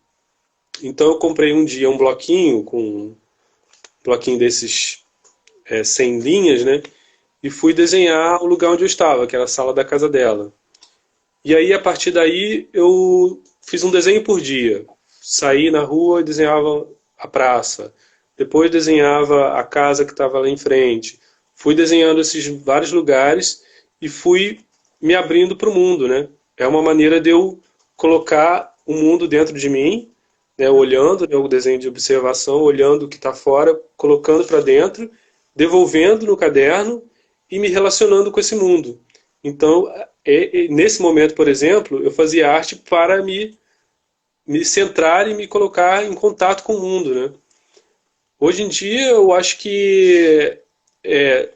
Então eu comprei um dia um bloquinho, com um bloquinho desses 100 linhas, né? E fui desenhar o lugar onde eu estava, que era a sala da casa dela. E aí, a partir daí, eu fiz um desenho por dia. Saí na rua e desenhava a praça. Depois desenhava a casa que estava lá em frente. Fui desenhando esses vários lugares e fui me abrindo para o mundo, né? É uma maneira de eu colocar o mundo dentro de mim, né? Olhando, né, o desenho de observação, olhando o que está fora, colocando para dentro, devolvendo no caderno e me relacionando com esse mundo. Então, nesse momento, por exemplo, eu fazia arte para me centrar e me colocar em contato com o mundo, né? Hoje em dia, eu acho que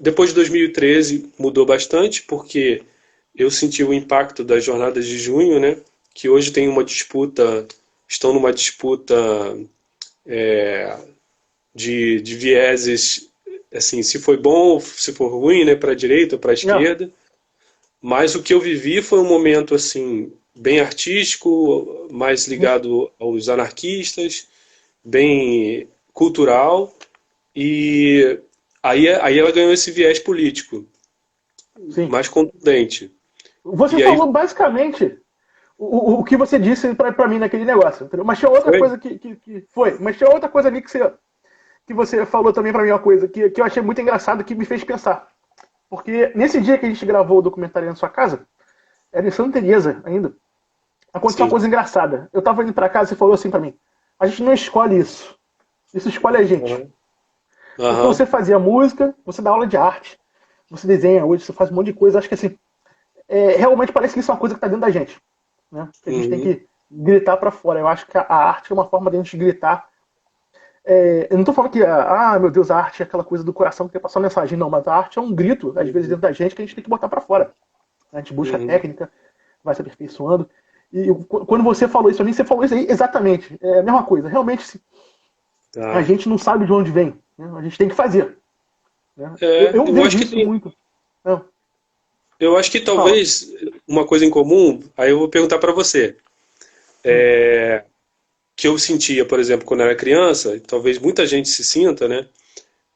depois de 2013 mudou bastante, porque eu senti o impacto das jornadas de junho, né? Que hoje tem uma disputa, estão numa disputa de vieses, assim, se foi bom ou se for ruim, né? Para a direita ou para a É. esquerda. Mas o que eu vivi foi um momento assim bem artístico, mais Uhum. ligado aos anarquistas, bem cultural e aí ela ganhou esse viés político Sim. mais contundente. Você E aí falou basicamente o que você disse pra mim naquele negócio, entendeu? Mas tinha outra foi. coisa que foi. Mas tinha outra coisa ali que você falou também pra mim, uma coisa que eu achei muito engraçado, que me fez pensar. Porque nesse dia que a gente gravou o documentário na sua casa, era em Santa Teresa ainda. Aconteceu uma Sim. coisa engraçada. Eu tava indo pra casa e você falou assim pra mim: a gente não escolhe isso. Isso escolhe a gente. Aham. Porque Aham. você fazia música, você dá aula de arte, você desenha hoje, você faz um monte de coisa. Acho que assim, realmente parece que isso é uma coisa que tá dentro da gente. Né? Que a gente tem Uhum. que gritar pra fora. Eu acho que a arte é uma forma de a gente gritar. Eu não tô falando que, meu Deus, a arte é aquela coisa do coração que quer passar uma mensagem. Não, mas a arte é um grito, às vezes, dentro Uhum. da gente que a gente tem que botar pra fora. A gente busca Uhum. técnica, vai se aperfeiçoando. E quando você falou isso pra mim, você falou isso aí exatamente. É a mesma coisa. Realmente, a Tá. gente não sabe de onde vem. Né? A gente tem que fazer. Né? Eu Eu acho vejo que isso tem, muito. Não, eu acho que fala. talvez uma coisa em comum, aí eu vou perguntar para você, Hum, que eu sentia, por exemplo, quando era criança, e talvez muita gente se sinta, né?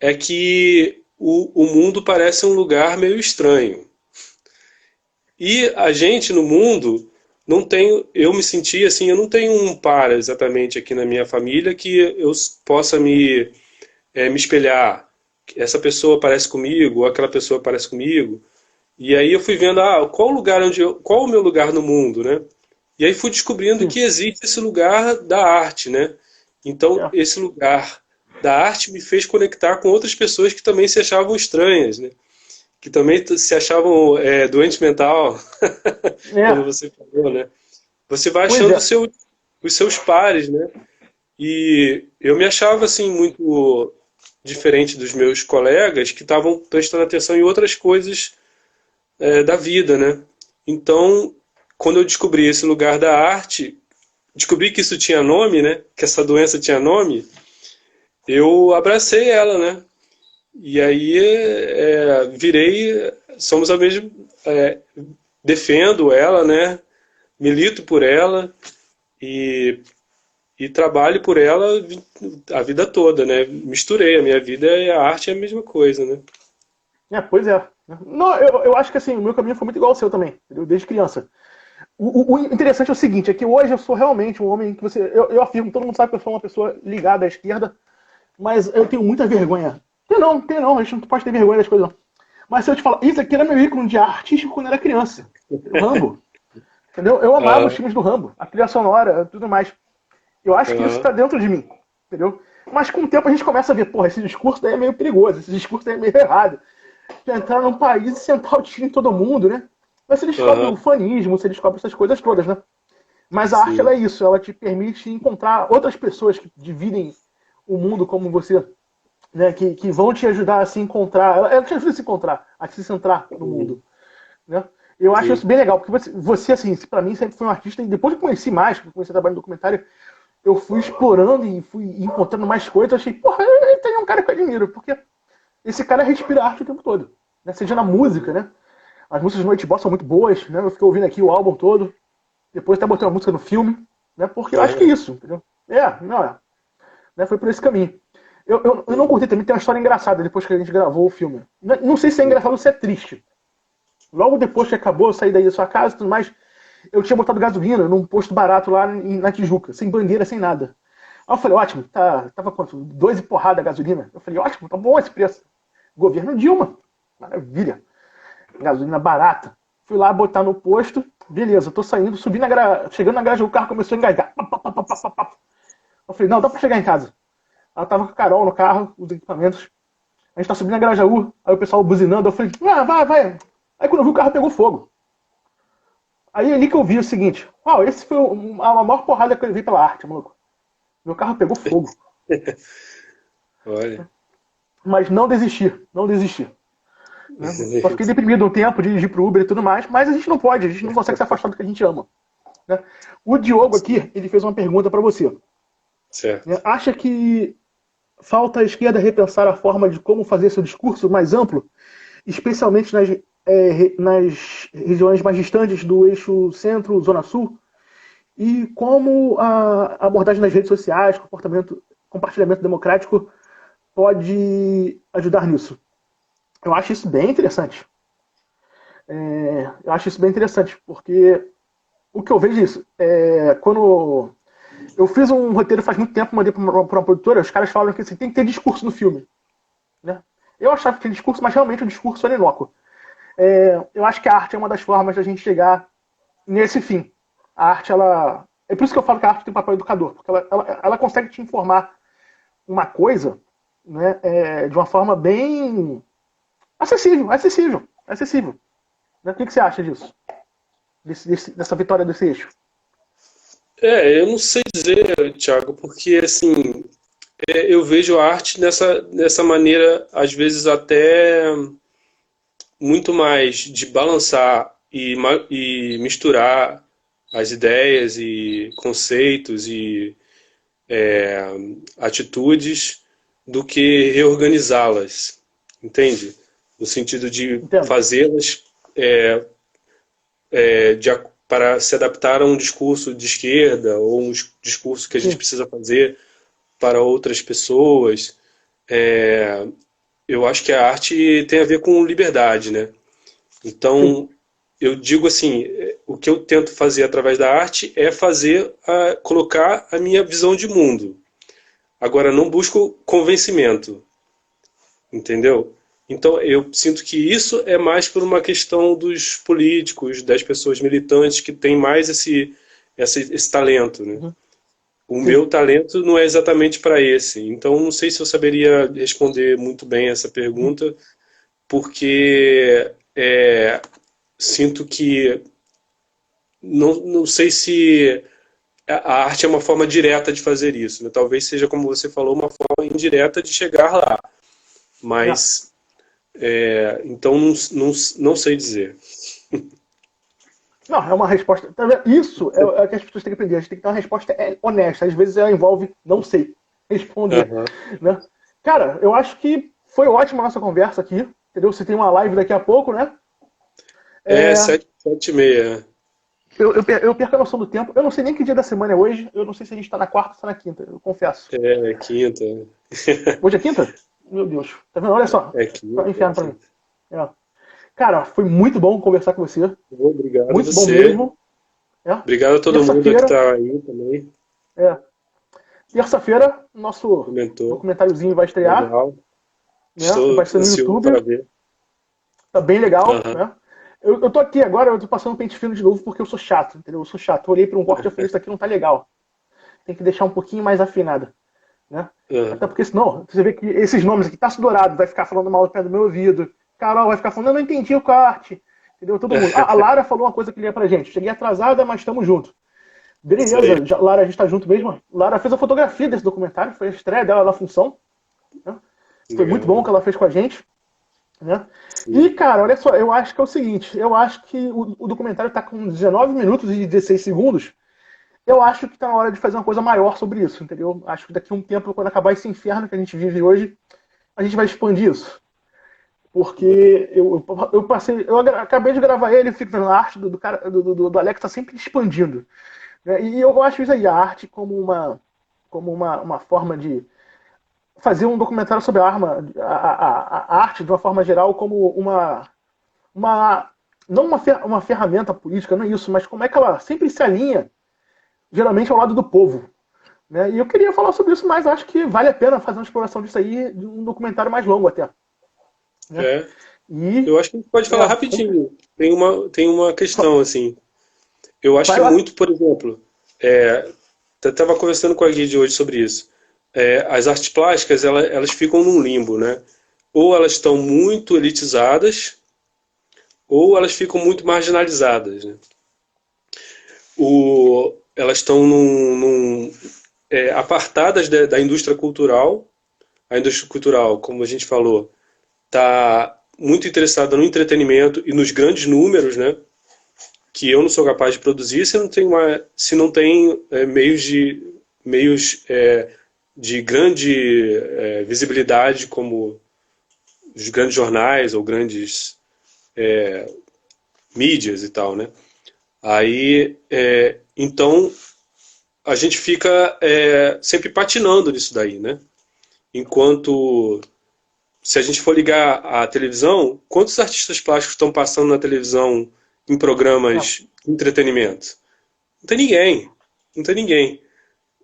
É que o mundo parece um lugar meio estranho. E a gente no mundo não tem, eu me senti assim, eu não tenho um par exatamente aqui na minha família que eu possa me espelhar. Essa pessoa parece comigo, ou aquela pessoa parece comigo. E aí eu fui vendo, qual o meu lugar no mundo, né? E aí fui descobrindo sim. que existe esse lugar da arte, né? Então, É. esse lugar da arte me fez conectar com outras pessoas que também se achavam estranhas, né? Que também se achavam doente mental, como É. você falou, né? Você vai Pois achando é. os seus pares, né? E eu me achava assim muito diferente dos meus colegas que estavam prestando atenção em outras coisas da vida, né? Então, quando eu descobri esse lugar da arte, descobri que isso tinha nome, né? Que essa doença tinha nome, eu abracei ela, né? E aí somos a mesma, defendo ela, né? Milito por ela e, e trabalho por ela a vida toda, né? Misturei a minha vida e a arte é a mesma coisa, né? Pois é. Não, eu acho que assim, o meu caminho foi muito igual ao seu também, entendeu? Desde criança. O interessante é o seguinte, é que hoje eu sou realmente um homem que você. Eu afirmo, todo mundo sabe que eu sou uma pessoa ligada à esquerda, mas eu tenho muita vergonha. Tem não, a gente não pode ter vergonha das coisas, não. Mas se eu te falar, isso aqui era meu ícone de artístico quando eu era criança. O Rambo. Entendeu? Eu amava os Aham, filmes do Rambo, a trilha sonora, tudo mais. Eu acho que isso aham, está dentro de mim. Entendeu? Mas com o tempo a gente começa a ver, porra, esse discurso daí é meio perigoso, esse discurso daí é meio errado. De entrar num país e sentar o tiro em todo mundo, né? Mas você descobre o aham, fanismo, você descobre essas coisas todas, né? Mas a arte ela sim. é isso, ela te permite encontrar outras pessoas que dividem o mundo como você, né? Que vão te ajudar a se encontrar, ela te ajuda a se encontrar, a se centrar no Uhum, mundo, né? Eu acho isso sim. bem legal, porque você assim, pra mim sempre foi um artista, e depois que eu conheci mais, que eu comecei a trabalhar no documentário, eu fui explorando e fui encontrando mais coisas, eu achei, porra, tem um cara que eu admiro, porque esse cara respira arte o tempo todo, né? Seja na música, né? As músicas do Noite Boss são muito boas, né? Eu fiquei ouvindo aqui o álbum todo, depois até botei uma música no filme, né? Porque eu acho que é Aham, isso, entendeu? Não é. Né? Foi por esse caminho. Eu não uhum. curti também, tem uma história engraçada depois que a gente gravou o filme. Não sei se é engraçado ou se é triste. Logo depois que acabou, eu saí daí da sua casa e tudo mais, eu tinha botado gasolina num posto barato lá na Tijuca, sem bandeira, sem nada. Aí eu falei, ótimo, tava quanto? 2 e porrada a gasolina. Eu falei, ótimo, tá bom esse preço. Governo Dilma, maravilha. Gasolina barata. Fui lá botar no posto, beleza, tô saindo, subi chegando na garagem, o carro começou a engasgar. Eu falei, não, dá pra chegar em casa. Ela tava com a Carol no carro, os equipamentos. A gente tá subindo na Grajaú, aí o pessoal buzinando, eu falei, vai. Aí quando eu vi o carro pegou fogo. Aí é ali que eu vi o seguinte, esse foi a maior porrada que eu vi pela arte, maluco. Meu carro pegou fogo. Olha. Mas não desisti, não desisti. Né? Só fiquei deprimido um tempo, dirigir pro Uber e tudo mais, mas a gente não pode, a gente não consegue se afastar do que a gente ama. Né? O Diogo aqui, ele fez uma pergunta para você. Certo. Acha que falta a esquerda repensar a forma de como fazer seu discurso mais amplo, especialmente nas regiões mais distantes do eixo centro-zona sul? E como a abordagem nas redes sociais, compartilhamento democrático pode ajudar nisso? Eu acho isso bem interessante. Eu acho isso bem interessante, porque o que eu vejo é isso. Quando eu fiz um roteiro faz muito tempo, mandei para uma produtora, os caras falaram que assim, tem que ter discurso no filme. Né? Eu achava que tinha discurso, mas realmente o discurso era inócuo. Eu acho que a arte é uma das formas da gente chegar. nesse fim. A arte, ela... É por isso que eu falo que a arte tem um papel educador, porque ela consegue te informar uma coisa, né, de uma forma bem acessível. Né? O que você acha disso? Dessa vitória desse eixo? Eu não sei dizer, Thiago, porque assim, eu vejo a arte nessa maneira, às vezes até muito mais de balançar e misturar as ideias e conceitos e atitudes do que reorganizá-las, entende? No sentido de Entendo. fazê-las para se adaptar a um discurso de esquerda ou um discurso que a gente Sim, precisa fazer para outras pessoas. Eu acho que a arte tem a ver com liberdade, né? sim. Então, eu digo assim, o que eu tento fazer através da arte é colocar a minha visão de mundo. Agora, não busco convencimento, entendeu? Então, eu sinto que isso é mais por uma questão dos políticos, das pessoas militantes que têm mais esse talento, né? Uhum, O sim. meu talento não é exatamente para esse. Então, não sei se eu saberia responder muito bem essa Uhum. pergunta, porque sinto que não sei se a arte é uma forma direta de fazer isso, né? Talvez seja, como você falou, uma forma indireta de chegar lá. É. Mas, então, não sei dizer. Não, é uma resposta. Tá vendo? Isso é o que as pessoas têm que aprender. A gente tem que ter uma resposta honesta. Às vezes ela envolve não sei responder. Aham. Né? Cara, eu acho que foi ótima a nossa conversa aqui. Entendeu? Você tem uma live daqui a pouco, né? É, É, 7h30. eu perco a noção do tempo. Eu não sei nem que dia da semana é hoje. Eu não sei se a gente está na quarta ou se tá na quinta. Eu confesso. Quinta. Hoje é quinta? Meu Deus. Tá vendo? Olha só. É Tá um quinta, é inferno pra mim. quinta. É. Cara, foi muito bom conversar com você. Obrigado a Muito bom você. mesmo. É. Obrigado a todo mundo que Terça-feira. está aí também. É. Terça-feira, nosso Comentou. documentáriozinho vai estrear. Legal. Né? Estou Vai ser no ansioso para YouTube. ver. Tá bem legal. Aham. Né? Eu tô aqui agora, eu tô passando pente fino de novo porque eu sou chato, entendeu? Eu sou chato. Eu olhei para um corte e falei, isso aqui não tá legal. Tem que deixar um pouquinho mais afinada. Né? Até Aham. porque senão, você vê que esses nomes aqui, Tasso Dourado vai ficar falando mal perto do meu ouvido. Carol vai ficar falando, eu não entendi o corte. Entendeu? Todo mundo. A Lara falou uma coisa que lia pra gente. Cheguei atrasada, mas estamos juntos. Isso aí. Beleza, Lara, a gente tá junto mesmo. Lara fez a fotografia desse documentário, foi a estreia dela na função. Né? Foi muito bom o Legal. que ela fez com a gente. Né? E, Sim. cara, olha só, eu acho que é o seguinte, eu acho que o documentário tá com 19 minutos e 16 segundos. Eu acho que tá na hora de fazer uma coisa maior sobre isso, entendeu? Acho que daqui a um tempo, quando acabar esse inferno que a gente vive hoje, a gente vai expandir isso. Porque eu passei, acabei de gravar ele, fico vendo a arte do cara, do Alex tá sempre expandindo. Né? E eu acho isso aí, a arte como uma forma de fazer um documentário sobre a arma, a arte de uma forma geral, como uma não uma ferramenta política, não é isso, mas como é que ela sempre se alinha, geralmente, ao lado do povo. Né? E eu queria falar sobre isso, mas acho que vale a pena fazer uma exploração disso aí, de um documentário mais longo até. Né? É. E Eu acho que a gente pode falar rapidinho. Tem uma questão, assim. Eu acho vai que lá. muito, por exemplo, estava conversando com a Guide hoje sobre isso. As artes plásticas, elas ficam num limbo, né? Ou elas estão muito elitizadas, ou elas ficam muito marginalizadas, né? Elas estão apartadas da indústria cultural. A indústria cultural, como a gente falou, está muito interessada no entretenimento e nos grandes números, né? Que eu não sou capaz de produzir se não tem meios de grande visibilidade, como os grandes jornais ou grandes mídias e tal, né? Aí, então, a gente fica sempre patinando nisso daí, né? Enquanto, se a gente for ligar a televisão, quantos artistas plásticos estão passando na televisão em É, programas de entretenimento? Não tem ninguém. Não tem ninguém.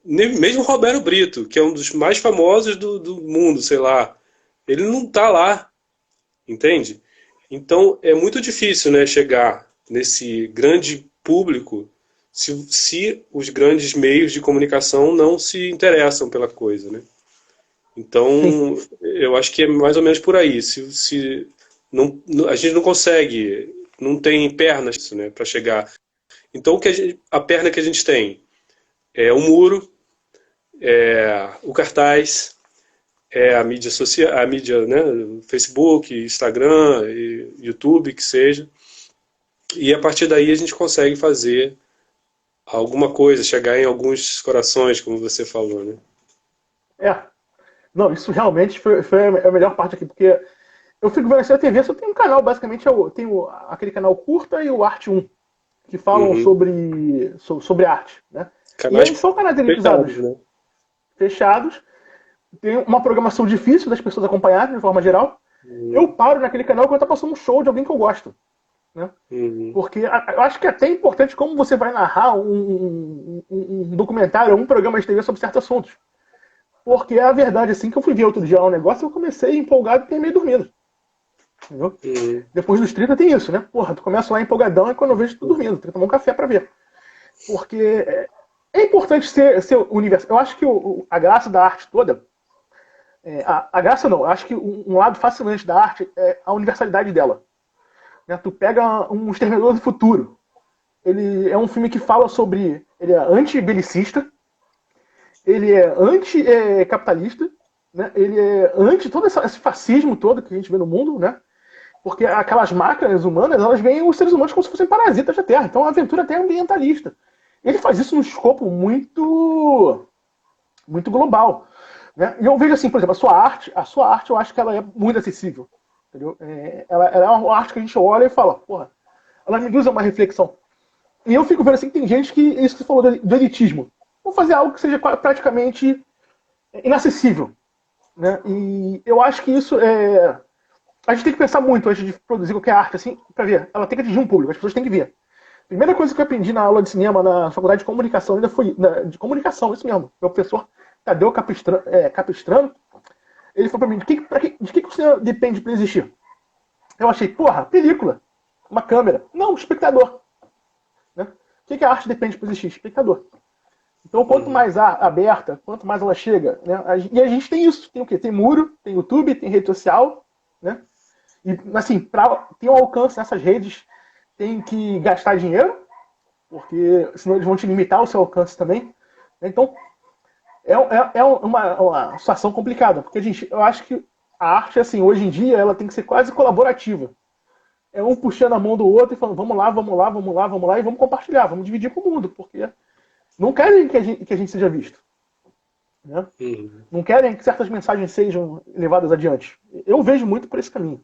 Mesmo Roberto Brito, que é um dos mais famosos do mundo, sei lá, ele não está lá, entende? Então é muito difícil, né, chegar nesse grande público se os grandes meios de comunicação não se interessam pela coisa, né? Então, Sim. eu acho que é mais ou menos por aí. Se não, a gente não consegue, não tem pernas, né, para chegar. Então, a perna que a gente tem é o muro, é o cartaz, é a mídia social, a mídia, né, Facebook, Instagram, YouTube, que seja. E a partir daí a gente consegue fazer alguma coisa, chegar em alguns corações, como você falou, né? É. Não, isso realmente foi a melhor parte aqui, porque eu fico vendo assim a TV, só tem um canal, basicamente, tem aquele canal Curta e o Arte 1, que falam Uhum. sobre arte, né? E Canais eles são canais fechados, elitizados, né? fechados, tem uma programação difícil das pessoas acompanharem, de forma geral. Eu Uhum. paro naquele canal quando tá passando um show de alguém que eu gosto, né? Uhum. Porque eu acho que é até importante como você vai narrar um documentário, um programa de TV sobre certos assuntos. Porque a verdade, assim, que eu fui ver outro dia lá um negócio, eu comecei empolgado e terminei dormindo. Entendeu? Uhum. Depois dos 30 tem isso, né? Porra, tu começa lá empolgadão e quando eu vejo tu dormindo, tem que tomar um café pra ver. Porque é importante ser universal. Eu acho que a graça da arte toda, a graça não, eu acho que um lado fascinante da arte é a universalidade dela. Né? Tu pega um Exterminador do Futuro, ele é um filme que fala sobre, ele é anti-belicista, ele é anti-capitalista, né? Ele é anti todo esse fascismo todo que a gente vê no mundo, né? Porque aquelas máquinas humanas, elas veem os seres humanos como se fossem parasitas da Terra. Então a aventura até é ambientalista. Ele faz isso num escopo muito global. Né? E eu vejo assim, por exemplo, a sua arte eu acho que ela é muito acessível. Entendeu? Ela é uma arte que a gente olha e fala, porra, ela me induz a uma reflexão. E eu fico vendo assim que tem gente que, isso que você falou do elitismo, vou fazer algo que seja praticamente inacessível. Né? E eu acho que isso é. A gente tem que pensar muito antes de produzir qualquer arte, assim, pra ver. Ela tem que atingir um público, as pessoas têm que ver. Primeira coisa que eu aprendi na aula de cinema na faculdade de comunicação ainda foi. De comunicação, isso mesmo. Meu professor Tadeu Capistrano, ele falou pra mim: de que o cinema depende pra existir? Eu achei, porra, película, uma câmera. Não, espectador. Né? O que a arte depende pra existir? Espectador. Então, quanto Uhum. mais aberta, quanto mais ela chega, né? E a gente tem isso, tem o quê? Tem muro, tem YouTube, tem rede social, né? E assim, para ter um alcance nessas redes, tem que gastar dinheiro, porque senão eles vão te limitar o seu alcance também. Então, é uma situação complicada, porque eu acho que a arte, assim, hoje em dia, ela tem que ser quase colaborativa. É um puxando a mão do outro e falando, vamos lá, vamos lá, vamos lá, vamos lá, e vamos compartilhar, vamos dividir com o mundo, porque não querem que a gente seja visto. Né? Uhum. Não querem que certas mensagens sejam levadas adiante. Eu vejo muito por esse caminho.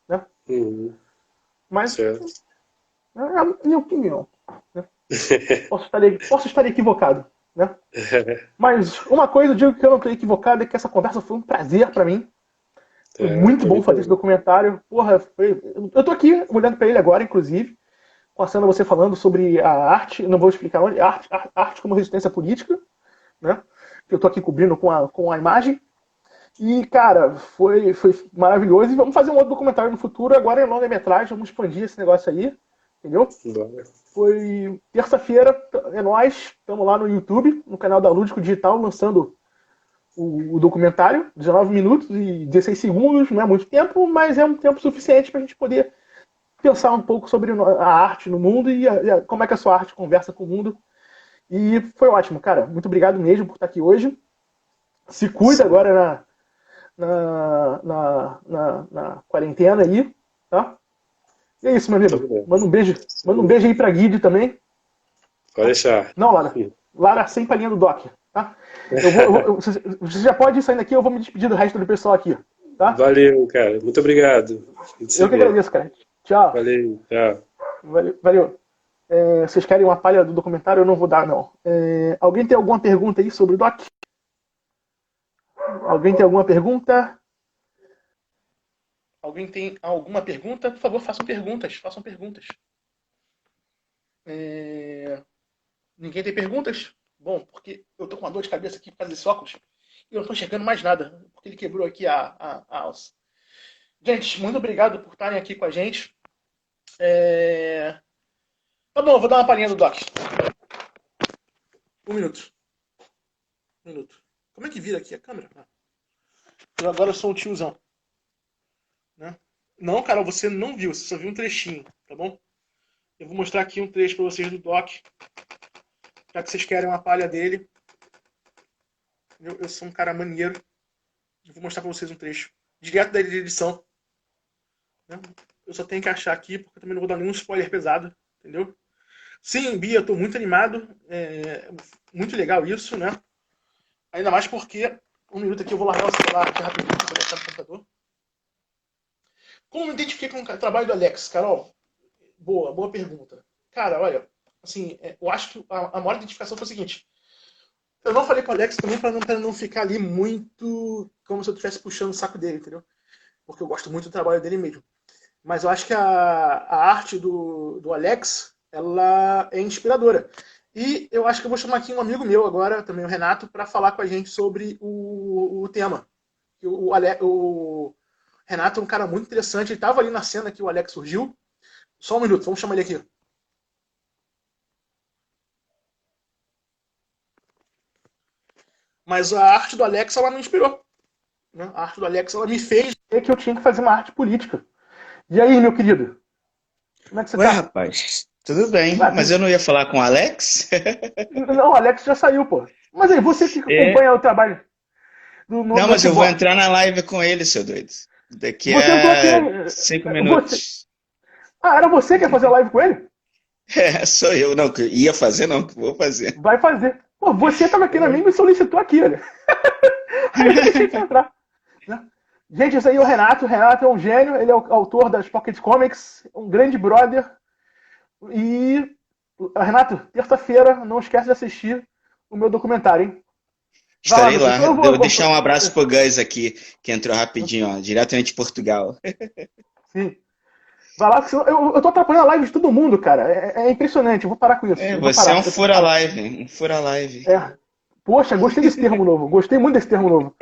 Né? Uhum. Mas Certo. é a minha opinião. Né? Posso estar equivocado. Né? Mas uma coisa eu digo que eu não estou equivocado é que essa conversa foi um prazer para mim. Foi muito Pra bom mim fazer esse também. documentário. Porra, eu tô aqui olhando para ele agora, inclusive, passando você falando sobre a arte, não vou explicar onde, arte como resistência política, né? Que eu tô aqui cobrindo com a imagem. E, cara, foi maravilhoso. E vamos fazer um outro documentário no futuro, agora em longa-metragem, vamos expandir esse negócio aí, entendeu? Bora. Foi terça-feira, é nós, estamos lá no YouTube, no canal da Lúdico Digital, lançando o documentário, 19 minutos e 16 segundos, não é muito tempo, mas é um tempo suficiente para a gente poder pensar um pouco sobre a arte no mundo e como é que a sua arte conversa com o mundo. E foi ótimo, cara. Muito obrigado mesmo por estar aqui hoje. Se cuida Sim. agora na quarentena aí, tá? E é isso, meu amigo. Tamo bem. Isso Manda um aí. beijo aí pra Guide também. Pode Tá? deixar. Não, Lara. Lara sem palhinha do Doc, tá? Você já pode ir saindo aqui, eu vou me despedir do resto do pessoal aqui, tá? Valeu, cara. Muito obrigado. A gente se Eu que vê. agradeço, cara. Tchau. Valeu, tchau. Valeu. Valeu. Vocês querem uma palha do documentário? Eu não vou dar, não. Alguém tem alguma pergunta aí sobre o Doc? Alguém tem alguma pergunta? Alguém tem alguma pergunta? Por favor, façam perguntas. Façam perguntas. É, Ninguém tem perguntas? Bom, porque eu tô com uma dor de cabeça aqui por causa desse óculos e eu não tô enxergando mais nada, porque ele quebrou aqui a alça. Gente, muito obrigado por estarem aqui com a gente. É, Tá bom, eu vou dar uma palhinha do Doc. Um minuto. Um minuto. Como é que vira aqui a câmera? Eu agora sou um tiozão. Né? Não, Carol, você não viu. Você só viu um trechinho, tá bom? Eu vou mostrar aqui um trecho pra vocês do Doc. Já que vocês querem uma palha dele. Eu sou um cara maneiro. Eu vou mostrar pra vocês um trecho. Direto da edição. Né? Eu só tenho que achar aqui, porque eu também não vou dar nenhum spoiler pesado. Entendeu? Sim, Bia, eu tô muito animado. Muito legal isso, né? Ainda mais porque... Um minuto aqui, eu vou largar o celular aqui rapidinho para conectar no computador. Como me identifiquei com o trabalho do Alex, Carol? Boa pergunta. Cara, olha, assim, eu acho que a maior identificação foi o seguinte. Eu não falei com o Alex também para não ficar ali muito como se eu estivesse puxando o saco dele, entendeu? Porque eu gosto muito do trabalho dele mesmo. Mas eu acho que a arte do Alex, ela é inspiradora. E eu acho que eu vou chamar aqui um amigo meu agora, também o Renato, para falar com a gente sobre o tema. O Renato é um cara muito interessante, ele estava ali na cena que o Alex surgiu. Só um minuto, vamos chamar ele aqui. Mas a arte do Alex, ela me inspirou. Né? A arte do Alex, ela me fez ver que eu tinha que fazer uma arte política. E aí, meu querido? Como é que você Ué, tá? rapaz, tudo bem, Vai, mas eu não ia falar com o Alex? Não, o Alex já saiu, pô. Mas aí, você que É. acompanha o trabalho no Não, mas eu vou Notebook. entrar na live com ele, seu doido. Daqui Você entrou aqui, a né? 5 Você... minutos. Ah, era você que ia fazer live com ele? É, sou eu. Não, que ia fazer, não, que vou fazer. Vai fazer. Pô, você tava aqui na minha e É. me solicitou aqui, olha. Aí eu deixei de entrar. Né? Gente, esse aí é o Renato. O Renato é um gênio, ele é o autor das Pocket Comics, um grande brother. E, Renato, terça-feira, não esquece de assistir o meu documentário, hein? Vai lá, Estarei meu querido. lá. Devo deixar um abraço pro Gus aqui, que entrou rapidinho, ó, diretamente de Portugal. Sim. Vai lá, porque eu tô atrapalhando a live de todo mundo, cara. É impressionante, eu vou parar com isso. É, Eu vou você é parar. um fura-live, um fura-live. É. Poxa, gostei desse termo novo. Gostei muito desse termo novo.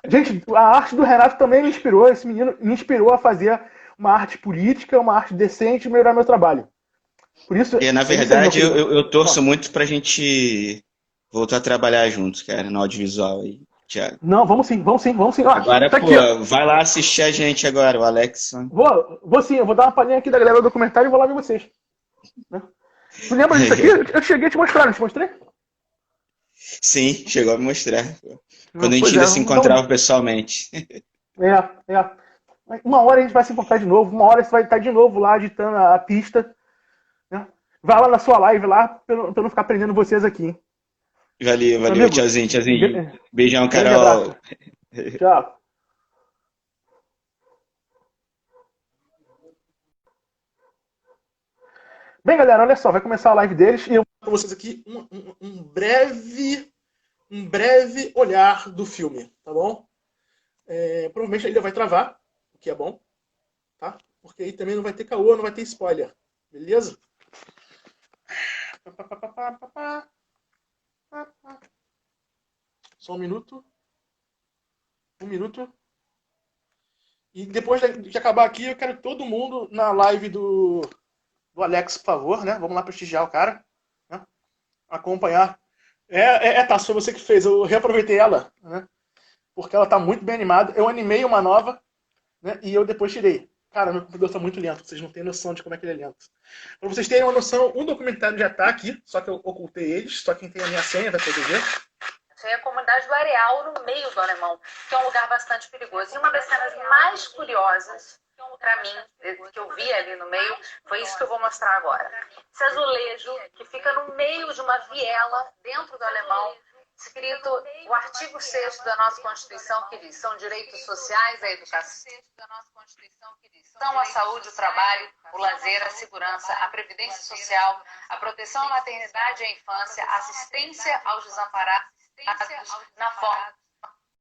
Gente, a arte do Renato também me inspirou. Esse menino me inspirou a fazer uma arte política, uma arte decente e melhorar meu trabalho. Por isso, E, na é isso aí, meu verdade, querido. eu Ó, torço muito pra gente voltar a trabalhar juntos, cara, no audiovisual aí, Thiago. não, vamos sim, vamos sim, vamos sim. Ó, Agora, tá pô, aqui, ó. vai lá assistir a gente agora, o Alex. Vou sim, eu vou dar uma palhinha aqui da galera do documentário e vou lá ver vocês. Né? Tu lembra disso aqui? Eu cheguei a te mostrar, não te mostrei? Sim, chegou a me mostrar. Quando a gente Pois é, ainda se encontrava pessoalmente. é. Uma hora a gente vai se encontrar de novo, uma hora você vai estar de novo lá agitando a pista. Né? Vai lá na sua live lá, pra eu não ficar prendendo vocês aqui. Hein? Valeu, Meu valeu. amigo, Tchauzinho, tchauzinho. Beijão, grande abraço. Carol. Tchau. Bem, galera, olha só, vai começar a live deles e eu vou para vocês aqui um breve olhar do filme, tá bom? Provavelmente ele vai travar, o que é bom, tá? Porque aí também não vai ter caô, não vai ter spoiler, beleza? Só um minuto. Um minuto. E depois de acabar aqui, eu quero todo mundo na live do Alex, por favor, né? Vamos lá prestigiar o cara. Né? Acompanhar. Tá, foi você que fez. Eu reaproveitei ela, né? Porque ela tá muito bem animada. Eu animei uma nova, né? E eu depois tirei. Cara, meu computador tá muito lento. Vocês não têm noção de como é que ele é lento. Pra vocês terem uma noção, um documentário já tá aqui, só que eu ocultei eles. Só quem tem a minha senha vai poder ver. É a comunidade do Areal, no meio do Alemão, que é um lugar bastante perigoso. E uma das cenas mais curiosas, para mim, que eu vi ali no meio, foi isso que eu vou mostrar agora. Esse azulejo que fica no meio de uma viela, dentro do Alemão, escrito o artigo 6º da nossa Constituição, que diz: são direitos sociais, a educação, a saúde, o trabalho, o lazer, a segurança, a previdência social, a proteção à maternidade e à infância, a assistência aos desamparados na forma